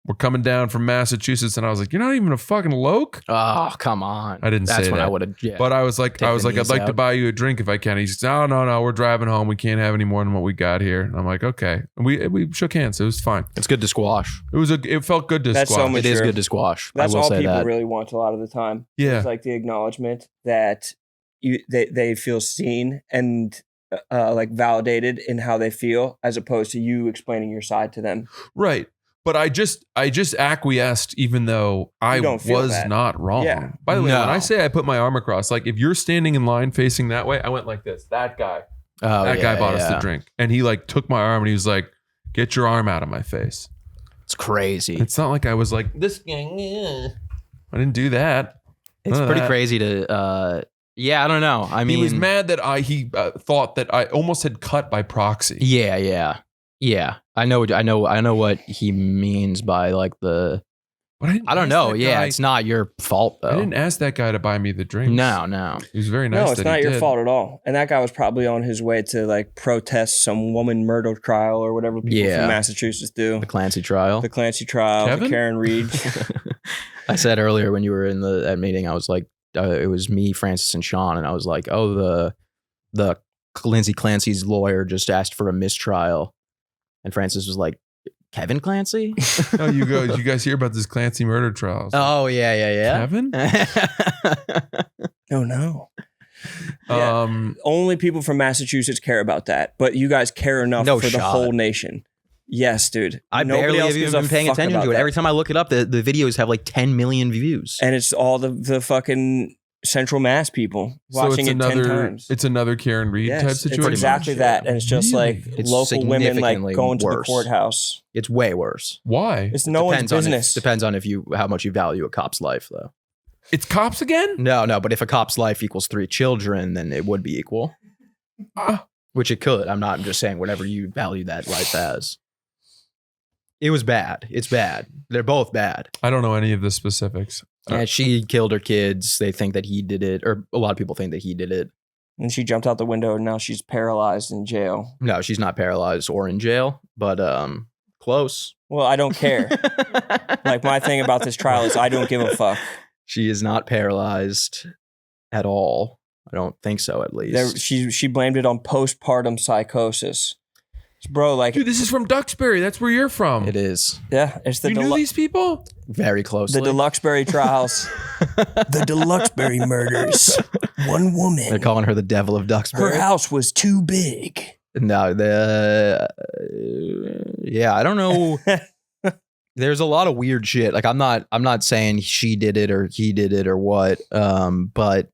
Speaker 1: We're coming down from Massachusetts. And I was like, you're not even a fucking loke?
Speaker 3: Oh, come on.
Speaker 1: I didn't say that.
Speaker 3: That's when I would have. Yeah,
Speaker 1: but I was like, I'd like to buy you a drink if I can. He's like, no, we're driving home. We can't have any more than what we got here. And I'm like, okay. And we shook hands. It was fine.
Speaker 3: It's good to squash.
Speaker 1: It felt good to
Speaker 2: That's
Speaker 1: squash.
Speaker 2: So mature.
Speaker 3: It is good to squash.
Speaker 2: That's
Speaker 3: I will
Speaker 2: all
Speaker 3: say
Speaker 2: people
Speaker 3: that.
Speaker 2: really want a lot of the time.
Speaker 1: Yeah.
Speaker 2: It's like the acknowledgement that they feel seen and like validated in how they feel, as opposed to you explaining your side to them.
Speaker 1: Right. But I just acquiesced, even though I was not wrong.
Speaker 2: Yeah.
Speaker 1: By the way, when I say I put my arm across, like if you're standing in line facing that way, I went like this. That guy. That guy bought us the drink. And he like took my arm and he was like, get your arm out of my face.
Speaker 3: It's crazy.
Speaker 1: It's not like I was like, this gang. I didn't do that.
Speaker 3: It's pretty crazy to, yeah, I don't know. I mean,
Speaker 1: he was mad that he thought that I almost had cut by proxy.
Speaker 3: Yeah. Yeah, I know what he means by like the.
Speaker 1: But
Speaker 3: I don't know. Yeah, it's not your fault though.
Speaker 1: I didn't ask that guy to buy me the drinks.
Speaker 3: No.
Speaker 1: He was very nice.
Speaker 2: No, it's not your fault at all. And that guy was probably on his way to like protest some woman murder trial or whatever people from Massachusetts do.
Speaker 3: The Clancy trial.
Speaker 2: The Karen Reed.
Speaker 3: I said earlier when you were in that meeting, I was like, it was me, Francis, and Sean, and I was like, oh, the Lindsay Clancy's lawyer just asked for a mistrial, and Francis was like, Kevin Clancy?
Speaker 1: Oh, you guys hear about this Clancy murder trial?
Speaker 3: Oh yeah.
Speaker 1: Kevin?
Speaker 2: Oh no. Yeah. Only people from Massachusetts care about that, but you guys care enough for the whole nation. Yes, dude.
Speaker 3: I barely have even been paying attention to it. Every time I look it up, the videos have like 10 million views.
Speaker 2: And it's all the fucking Central Mass people watching it 10 times.
Speaker 1: It's another Karen Reed type situation.
Speaker 2: It's exactly that. And it's just like
Speaker 3: it's
Speaker 2: local women like going to the courthouse.
Speaker 3: It's way worse.
Speaker 1: Why?
Speaker 2: It's no one's business.
Speaker 3: Depends on how much you value a cop's life, though.
Speaker 1: It's cops again?
Speaker 3: No, but if a cop's life equals 3 children, then it would be equal. Which it could. I'm just saying whatever you value that life as. It was bad. It's bad. They're both bad.
Speaker 1: I don't know any of the specifics.
Speaker 3: And she killed her kids. They think that he did it, or a lot of people think that he did it.
Speaker 2: And she jumped out the window and now she's paralyzed in jail.
Speaker 3: No, she's not paralyzed or in jail, but close.
Speaker 2: Well, I don't care. Like my thing about this trial is I don't give a fuck.
Speaker 3: She is not paralyzed at all. I don't think so, at least.
Speaker 2: She blamed it on postpartum psychosis. Bro, like...
Speaker 1: Dude, this is from Duxbury. That's where you're from.
Speaker 3: It is.
Speaker 2: Yeah, it's the...
Speaker 1: You knew these people?
Speaker 3: Very closely.
Speaker 2: The Deluxeberry trials. The Deluxeberry murders. One woman.
Speaker 3: They're calling her the Devil of Duxbury.
Speaker 2: Her house was too big.
Speaker 3: No, yeah, I don't know. There's a lot of weird shit. Like, I'm not saying she did it or he did it or what, but...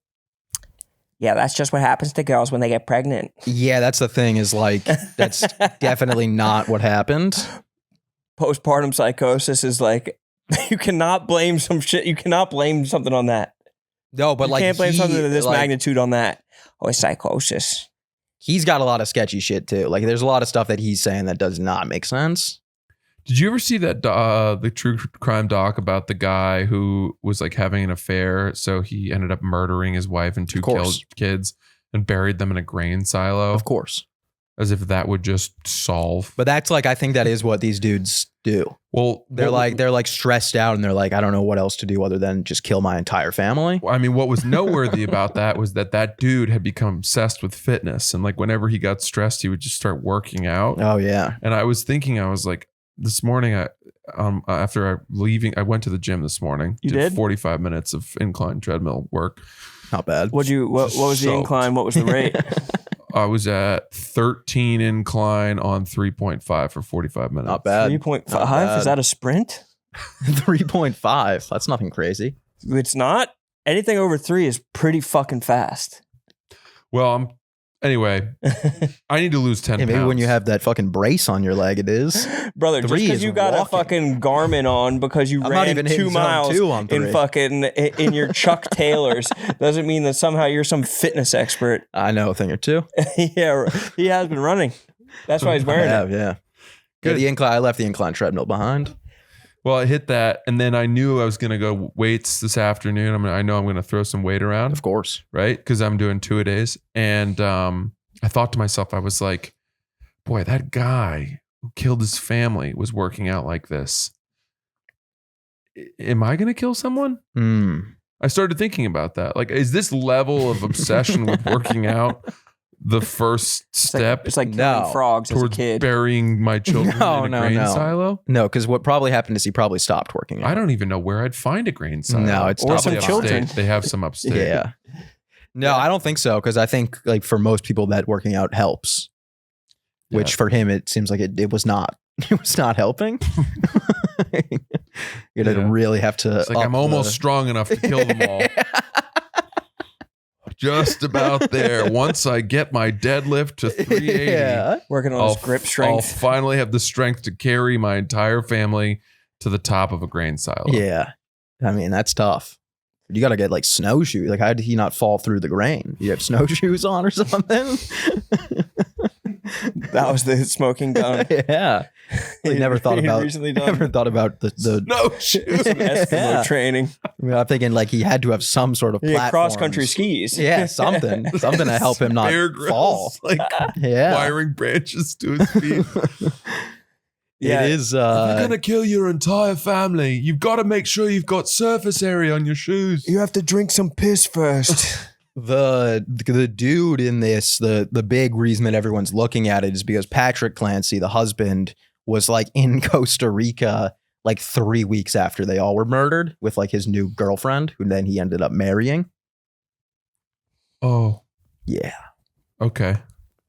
Speaker 2: Yeah, that's just what happens to girls when they get pregnant.
Speaker 3: Yeah, that's the thing is like, that's definitely not what happened.
Speaker 2: Postpartum psychosis is like, you cannot blame some shit. You cannot blame something on that.
Speaker 3: No, but
Speaker 2: you can't blame something of this magnitude on that. Oh, it's psychosis.
Speaker 3: He's got a lot of sketchy shit too. Like there's a lot of stuff that he's saying that does not make sense.
Speaker 1: Did you ever see that the true crime doc about the guy who was like having an affair? So he ended up murdering his wife and 2 kids and buried them in a grain silo.
Speaker 3: Of course.
Speaker 1: As if that would just solve.
Speaker 3: But that's like, I think that is what these dudes do.
Speaker 1: Well,
Speaker 3: they're like stressed out and they're like, I don't know what else to do other than just kill my entire family.
Speaker 1: I mean, what was noteworthy about that was that dude had become obsessed with fitness. And like whenever he got stressed, he would just start working out.
Speaker 3: Oh yeah.
Speaker 1: And I was like, this morning, after leaving, I went to the gym this morning.
Speaker 2: You did
Speaker 1: 45 minutes of incline treadmill work.
Speaker 3: Not bad.
Speaker 2: What was the incline? What was the rate?
Speaker 1: I was at 13 incline on 3.5 for 45 minutes.
Speaker 3: Not bad.
Speaker 2: 3.5? Is that a sprint?
Speaker 3: 3.5. That's nothing crazy.
Speaker 2: It's not. Anything over 3 is pretty fucking fast.
Speaker 1: Well, anyway, I need to lose 10 pounds.
Speaker 3: Maybe when you have that fucking brace on your leg, it is.
Speaker 2: Brother, just because you got a fucking Garmin on because you ran 2 miles in your Chuck Taylors doesn't mean that somehow you're some fitness expert.
Speaker 3: I know a thing or two.
Speaker 2: Yeah, he has been running. That's why he's wearing it.
Speaker 3: Yeah. Good. I left the incline treadmill behind.
Speaker 1: Well, I hit that, and then I knew I was going to go weights this afternoon. I know I'm going to throw some weight around.
Speaker 3: Of course.
Speaker 1: Right? Because I'm doing 2-a-days. And I thought to myself, I was like, boy, that guy who killed his family was working out like this. Am I going to kill someone? I started thinking about that. Like, is this level of obsession with working out the first step?
Speaker 2: It's like killing frogs as a kid.
Speaker 1: Burying my children in a grain silo?
Speaker 3: No, because what probably happened is he probably stopped working out.
Speaker 1: I don't even know where I'd find a grain silo.
Speaker 3: No, it's
Speaker 2: or some children.
Speaker 1: They have some upstate.
Speaker 3: Yeah. No, I don't think so, because I think like for most people that working out helps. Yeah. Which for him it seems like it was not. It was not helping. You didn't really have to.
Speaker 1: It's like I'm almost strong enough to kill them all. Just about there. Once I get my deadlift to 380,
Speaker 2: working on his grip strength,
Speaker 1: I'll finally have the strength to carry my entire family to the top of a grain silo.
Speaker 3: Yeah, I mean that's tough. You got to get like snowshoes. Like, how did he not fall through the grain? You have snowshoes on or something?
Speaker 2: That was the smoking gun.
Speaker 3: Yeah. Like, never thought about the
Speaker 1: no shoes.
Speaker 2: Eskimo training.
Speaker 3: I mean, I'm thinking like he had to have some sort of platforms.
Speaker 2: Cross country skis.
Speaker 3: Yeah, something to help him not fall.
Speaker 1: Like wiring branches to his feet.
Speaker 3: Yeah. It is.
Speaker 1: If you're gonna kill your entire family, you've got to make sure you've got surface area on your shoes.
Speaker 2: You have to drink some piss first.
Speaker 3: The dude in this, the big reason that everyone's looking at it is because Patrick Clancy, the husband, was like in Costa Rica like 3 weeks after they all were murdered with like his new girlfriend, who then he ended up marrying.
Speaker 1: Oh,
Speaker 3: yeah.
Speaker 1: Okay.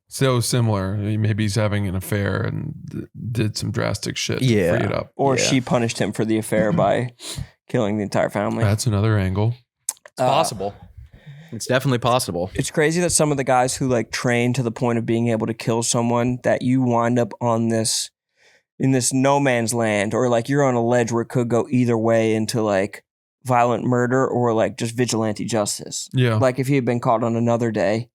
Speaker 1: So similar. Maybe he's having an affair and did some drastic shit to free it up.
Speaker 2: Or she punished him for the affair by killing the entire family.
Speaker 1: That's another angle.
Speaker 3: It's possible. It's definitely possible.
Speaker 2: It's crazy that some of the guys who like train to the point of being able to kill someone, that you wind up on this in this no man's land, or like you're on a ledge where it could go either way into like violent murder or like just vigilante justice.
Speaker 1: Yeah.
Speaker 2: Like if he had been caught on another day,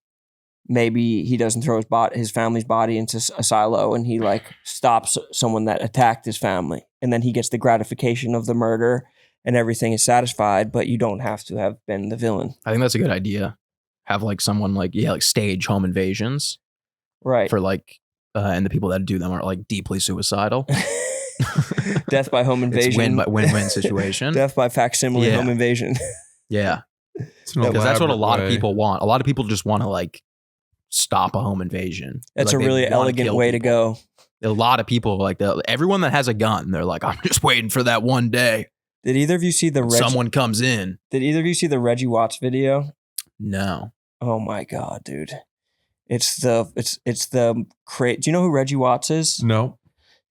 Speaker 2: maybe he doesn't throw his family's body into a silo and he like stops someone that attacked his family, and then he gets the gratification of the murder and everything is satisfied, but you don't have to have been the villain.
Speaker 3: I think that's a good idea. Have like someone like stage home invasions,
Speaker 2: right?
Speaker 3: For like, and the people that do them are like deeply suicidal.
Speaker 2: Death by home invasion,
Speaker 3: it's win-win situation.
Speaker 2: Death by facsimile home invasion.
Speaker 3: Yeah, because that's what a lot of people want. A lot of people just want to like stop a home invasion.
Speaker 2: That's
Speaker 3: like,
Speaker 2: a really elegant way to go.
Speaker 3: A lot of people like everyone that has a gun, they're like, I'm just waiting for that one day.
Speaker 2: Did either of you see
Speaker 3: someone comes in?
Speaker 2: Did either of you see the Reggie Watts video?
Speaker 3: No.
Speaker 2: Oh my God, dude. It's the crate. Do you know who Reggie Watts is?
Speaker 1: No.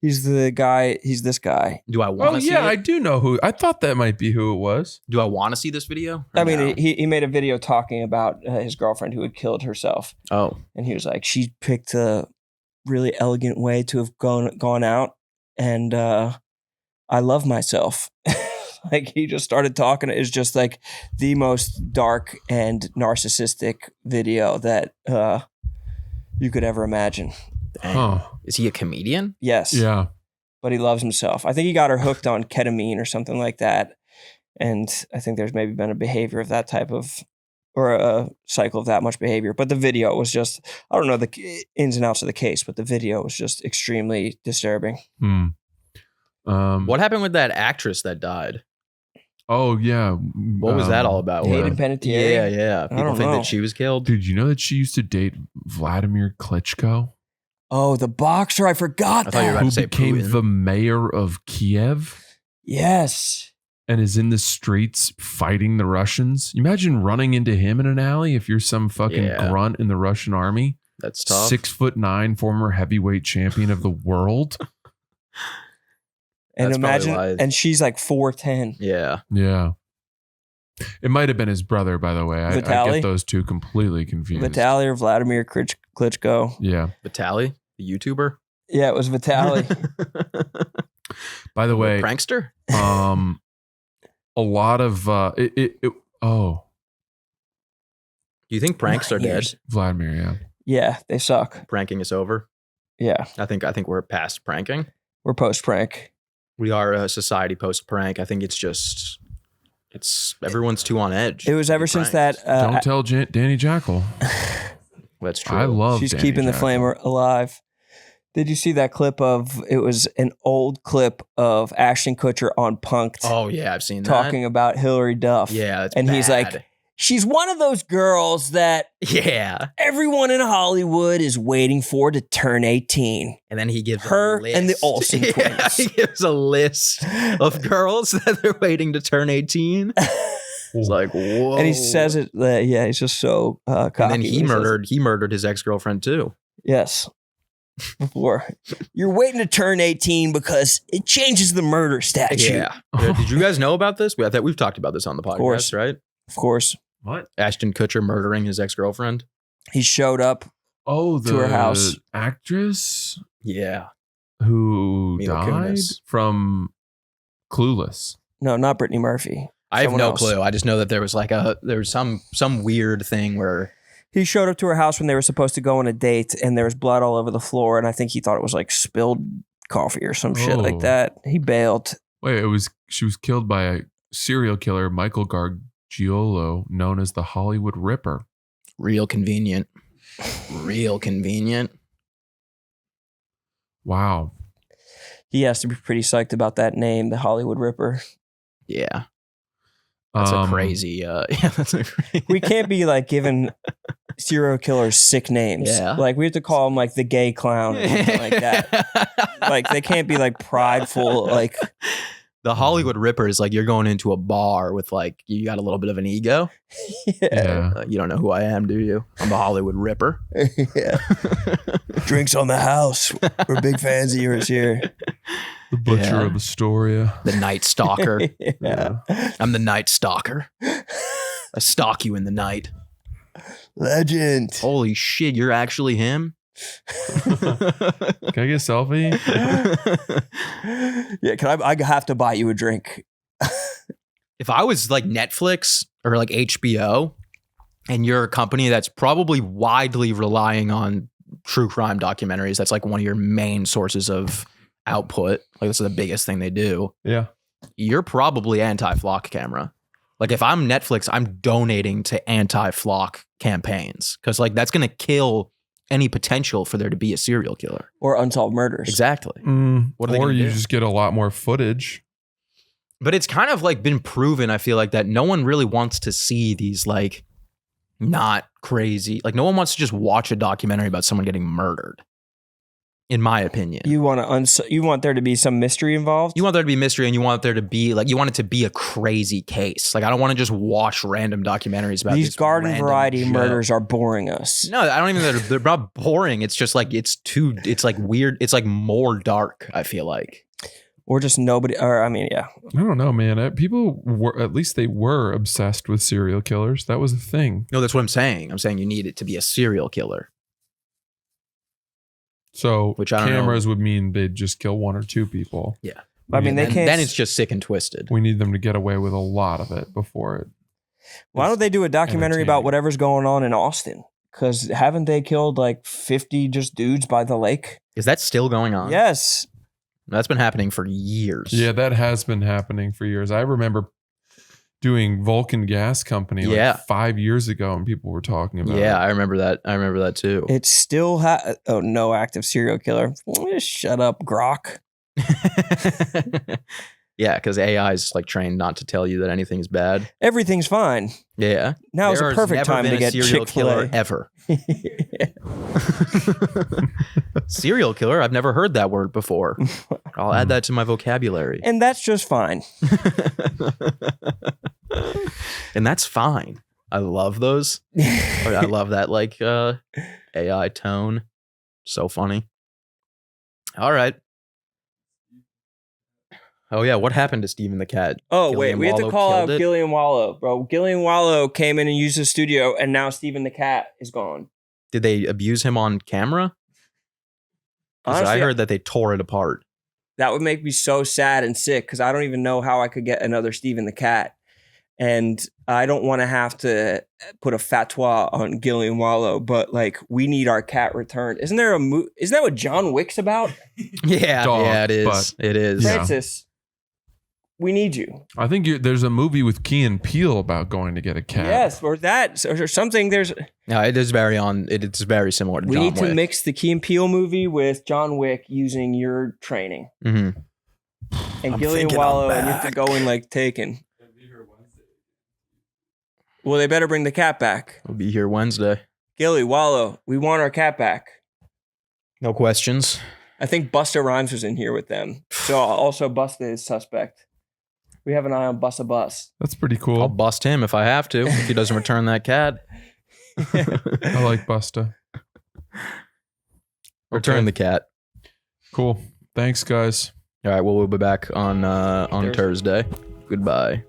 Speaker 2: He's the guy. He's this guy.
Speaker 3: Do I want to see it?
Speaker 1: I do know who. I thought that might be who it was.
Speaker 3: Do I want to see this video?
Speaker 2: I mean, he made a video talking about his girlfriend who had killed herself.
Speaker 3: Oh.
Speaker 2: And he was like, she picked a really elegant way to have gone out, and I love myself. Like he just started talking. It's just like the most dark and narcissistic video that you could ever imagine.
Speaker 1: Huh.
Speaker 3: Is he a comedian?
Speaker 2: Yes.
Speaker 1: Yeah.
Speaker 2: But he loves himself. I think he got her hooked on ketamine or something like that. And I think there's maybe been a behavior of that type of, or a cycle of that much behavior. But the video was just, I don't know the ins and outs of the case, but the video was just extremely disturbing.
Speaker 3: What happened with that actress that died?
Speaker 1: Oh, yeah.
Speaker 3: What was that all about?
Speaker 2: Hayden Panettiere?
Speaker 3: Yeah. People think that she was killed.
Speaker 1: Dude, you know that she used to date Vladimir Klitschko?
Speaker 2: Oh, the boxer. I forgot
Speaker 3: I thought you were about to say
Speaker 1: who became
Speaker 3: Putin.
Speaker 1: the mayor of Kiev?
Speaker 2: Yes.
Speaker 1: And is in the streets fighting the Russians. Imagine running into him in an alley if you're some fucking grunt in the Russian army.
Speaker 3: That's tough.
Speaker 1: 6'9", former heavyweight champion of the world.
Speaker 2: And imagine, and she's like 4'10".
Speaker 3: Yeah.
Speaker 1: Yeah. It might have been his brother, by the way. I get those two completely confused.
Speaker 2: Vitaly or Vladimir Klitschko.
Speaker 1: Yeah.
Speaker 3: Vitaly, the YouTuber?
Speaker 2: Yeah, it was Vitaly.
Speaker 1: By the way,
Speaker 3: prankster?
Speaker 1: A lot of
Speaker 3: Do you think pranks are dead?
Speaker 1: Vladimir, yeah.
Speaker 2: Yeah, they suck.
Speaker 3: Pranking is over.
Speaker 2: Yeah.
Speaker 3: I think we're past pranking.
Speaker 2: We're post-prank.
Speaker 3: We are a society post-prank. I think everyone's too on edge.
Speaker 2: It was ever since that.
Speaker 1: Don't tell Danny Jackal.
Speaker 3: That's true.
Speaker 1: I love
Speaker 2: She's
Speaker 1: Danny
Speaker 2: keeping the
Speaker 1: Jackal.
Speaker 2: flamer alive. Did you see that clip it was an old clip of Ashton Kutcher on Punk'd.
Speaker 3: Oh, yeah, I've seen that.
Speaker 2: Talking about Hillary Duff.
Speaker 3: Yeah, that's
Speaker 2: and
Speaker 3: bad.
Speaker 2: He's like, she's one of those girls that everyone in Hollywood is waiting for to turn 18.
Speaker 3: And then he gives
Speaker 2: her
Speaker 3: a list.
Speaker 2: and the Olsen twins.
Speaker 3: He gives a list of girls that they're waiting to turn 18. It's like, whoa.
Speaker 2: And he says it, he's just so cocky.
Speaker 3: And then he murdered his ex-girlfriend too.
Speaker 2: Yes. Before. You're waiting to turn 18 because it changes the murder statute.
Speaker 3: Yeah. Did you guys know about this? I thought we've talked about this on the podcast, right?
Speaker 2: Of course.
Speaker 1: What?
Speaker 3: Ashton Kutcher murdering his ex-girlfriend.
Speaker 2: He showed up
Speaker 1: to
Speaker 2: her house.
Speaker 1: Actress?
Speaker 3: Yeah.
Speaker 1: Who
Speaker 3: Mila
Speaker 1: died
Speaker 3: Kunis.
Speaker 1: from Clueless.
Speaker 2: No, not Brittany Murphy.
Speaker 3: I have
Speaker 2: Someone
Speaker 3: no
Speaker 2: else.
Speaker 3: clue. I just know that there was some weird thing where
Speaker 2: He showed up to her house when they were supposed to go on a date, and there was blood all over the floor, and I think he thought it was like spilled coffee or some shit like that. He bailed.
Speaker 1: Wait, she was killed by a serial killer, Michael Gargiulo, known as the Hollywood Ripper.
Speaker 3: Real convenient. Real convenient.
Speaker 1: Wow.
Speaker 2: He has to be pretty psyched about that name, the Hollywood Ripper.
Speaker 3: Yeah. That's a crazy.
Speaker 2: We can't be like giving serial killers sick names.
Speaker 3: Yeah.
Speaker 2: Like we have to call him like the gay clown or something like that. Like they can't be like prideful. Like
Speaker 3: the Hollywood Ripper is like you're going into a bar with like you got a little bit of an ego.
Speaker 1: Yeah.
Speaker 3: You don't know who I am, do you? I'm the Hollywood Ripper.
Speaker 2: Yeah. Drinks on the house. We're big fans of yours here.
Speaker 1: The Butcher of Astoria.
Speaker 3: The Night Stalker.
Speaker 2: Yeah.
Speaker 3: I'm the Night Stalker. I stalk you in the night.
Speaker 2: Legend.
Speaker 3: Holy shit, you're actually him?
Speaker 1: Can I get a selfie?
Speaker 2: Yeah, I have to buy you a drink.
Speaker 3: If I was like Netflix or like HBO and you're a company that's probably widely relying on true crime documentaries, that's like one of your main sources of output, like that's the biggest thing they do.
Speaker 1: Yeah.
Speaker 3: You're probably anti-flock camera. Like if I'm Netflix, I'm donating to anti-flock campaigns because like that's going to kill any potential for there to be a serial killer
Speaker 2: or unsolved murders.
Speaker 3: Exactly.
Speaker 1: What are they or you do? Just get a lot more footage.
Speaker 3: But it's kind of like been proven, I feel like, that no one really wants to see these like not crazy, like no one wants to just watch a documentary about someone getting murdered. In my opinion,
Speaker 2: you want there to be some mystery involved.
Speaker 3: You want there to be mystery, and you want there to be like you want it to be a crazy case. Like I don't want to just watch random documentaries about
Speaker 2: these garden variety murders are boring us.
Speaker 3: No, I don't even think they're not boring. It's just like it's like weird. It's like more dark. I feel like,
Speaker 2: or just nobody. Or I mean, yeah.
Speaker 1: I don't know, man. People were at least they were obsessed with serial killers. That was a thing.
Speaker 3: No, that's what I'm saying. I'm saying you need it to be a serial killer.
Speaker 1: So which cameras would mean they'd just kill one or two people.
Speaker 3: Yeah.
Speaker 2: I mean, they can't.
Speaker 3: Then it's just sick and twisted.
Speaker 1: We need them to get away with a lot of it before it.
Speaker 2: Why don't they do a documentary about whatever's going on in Austin? Because haven't they killed like 50 just dudes by the lake?
Speaker 3: Is that still going on?
Speaker 2: Yes.
Speaker 3: That's been happening for years.
Speaker 1: Yeah, that has been happening for years. I remember doing Vulcan Gas Company like 5 years ago, and people were talking about it.
Speaker 3: Yeah, I remember that. I remember that too.
Speaker 2: It still no active serial killer. Shut up, Grok.
Speaker 3: Yeah, because AI is like trained not to tell you that anything's bad.
Speaker 2: Everything's fine.
Speaker 3: Yeah.
Speaker 2: Now is a perfect time to get
Speaker 3: serial killer ever. Serial killer? I've never heard that word before. I'll add that to my vocabulary.
Speaker 2: And that's just fine.
Speaker 3: And that's fine. I love those. I love that like AI tone. So funny. All right. Oh yeah, what happened to Stephen the Cat?
Speaker 2: Oh wait, we have to call out Gillian Wallow, bro. Gillian Wallow came in and used the studio, and now Stephen the Cat is gone.
Speaker 3: Did they abuse him on camera? Because I heard that they tore it apart.
Speaker 2: That would make me so sad and sick because I don't even know how I could get another Stephen the Cat. And I don't want to have to put a fatwa on Gillian Wallow, but like we need our cat returned. Isn't there isn't that what John Wick's about?
Speaker 3: Yeah, it is. It is.
Speaker 2: Francis, we need you.
Speaker 1: I think there's a movie with Key and Peele about going to get a cat.
Speaker 2: Yes, or that, or something.
Speaker 3: No, it is very It's very similar to John Wick.
Speaker 2: We need to mix the Key and Peele movie with John Wick using your training.
Speaker 3: Mm-hmm.
Speaker 2: And Gillian Wallow, and you have to go in like Taken. Well, they better bring the cat back.
Speaker 3: We'll be here Wednesday.
Speaker 2: Gilly, Wallow, we want our cat back.
Speaker 3: No questions.
Speaker 2: I think Busta Rhymes was in here with them. So also Busta is suspect. We have an eye on Busta Bus.
Speaker 1: That's pretty cool.
Speaker 3: I'll bust him if I have to, if he doesn't return that cat.
Speaker 1: I like Busta.
Speaker 3: Return the cat.
Speaker 1: Cool. Thanks, guys.
Speaker 3: All right, well, we'll be back on Thursday. Goodbye.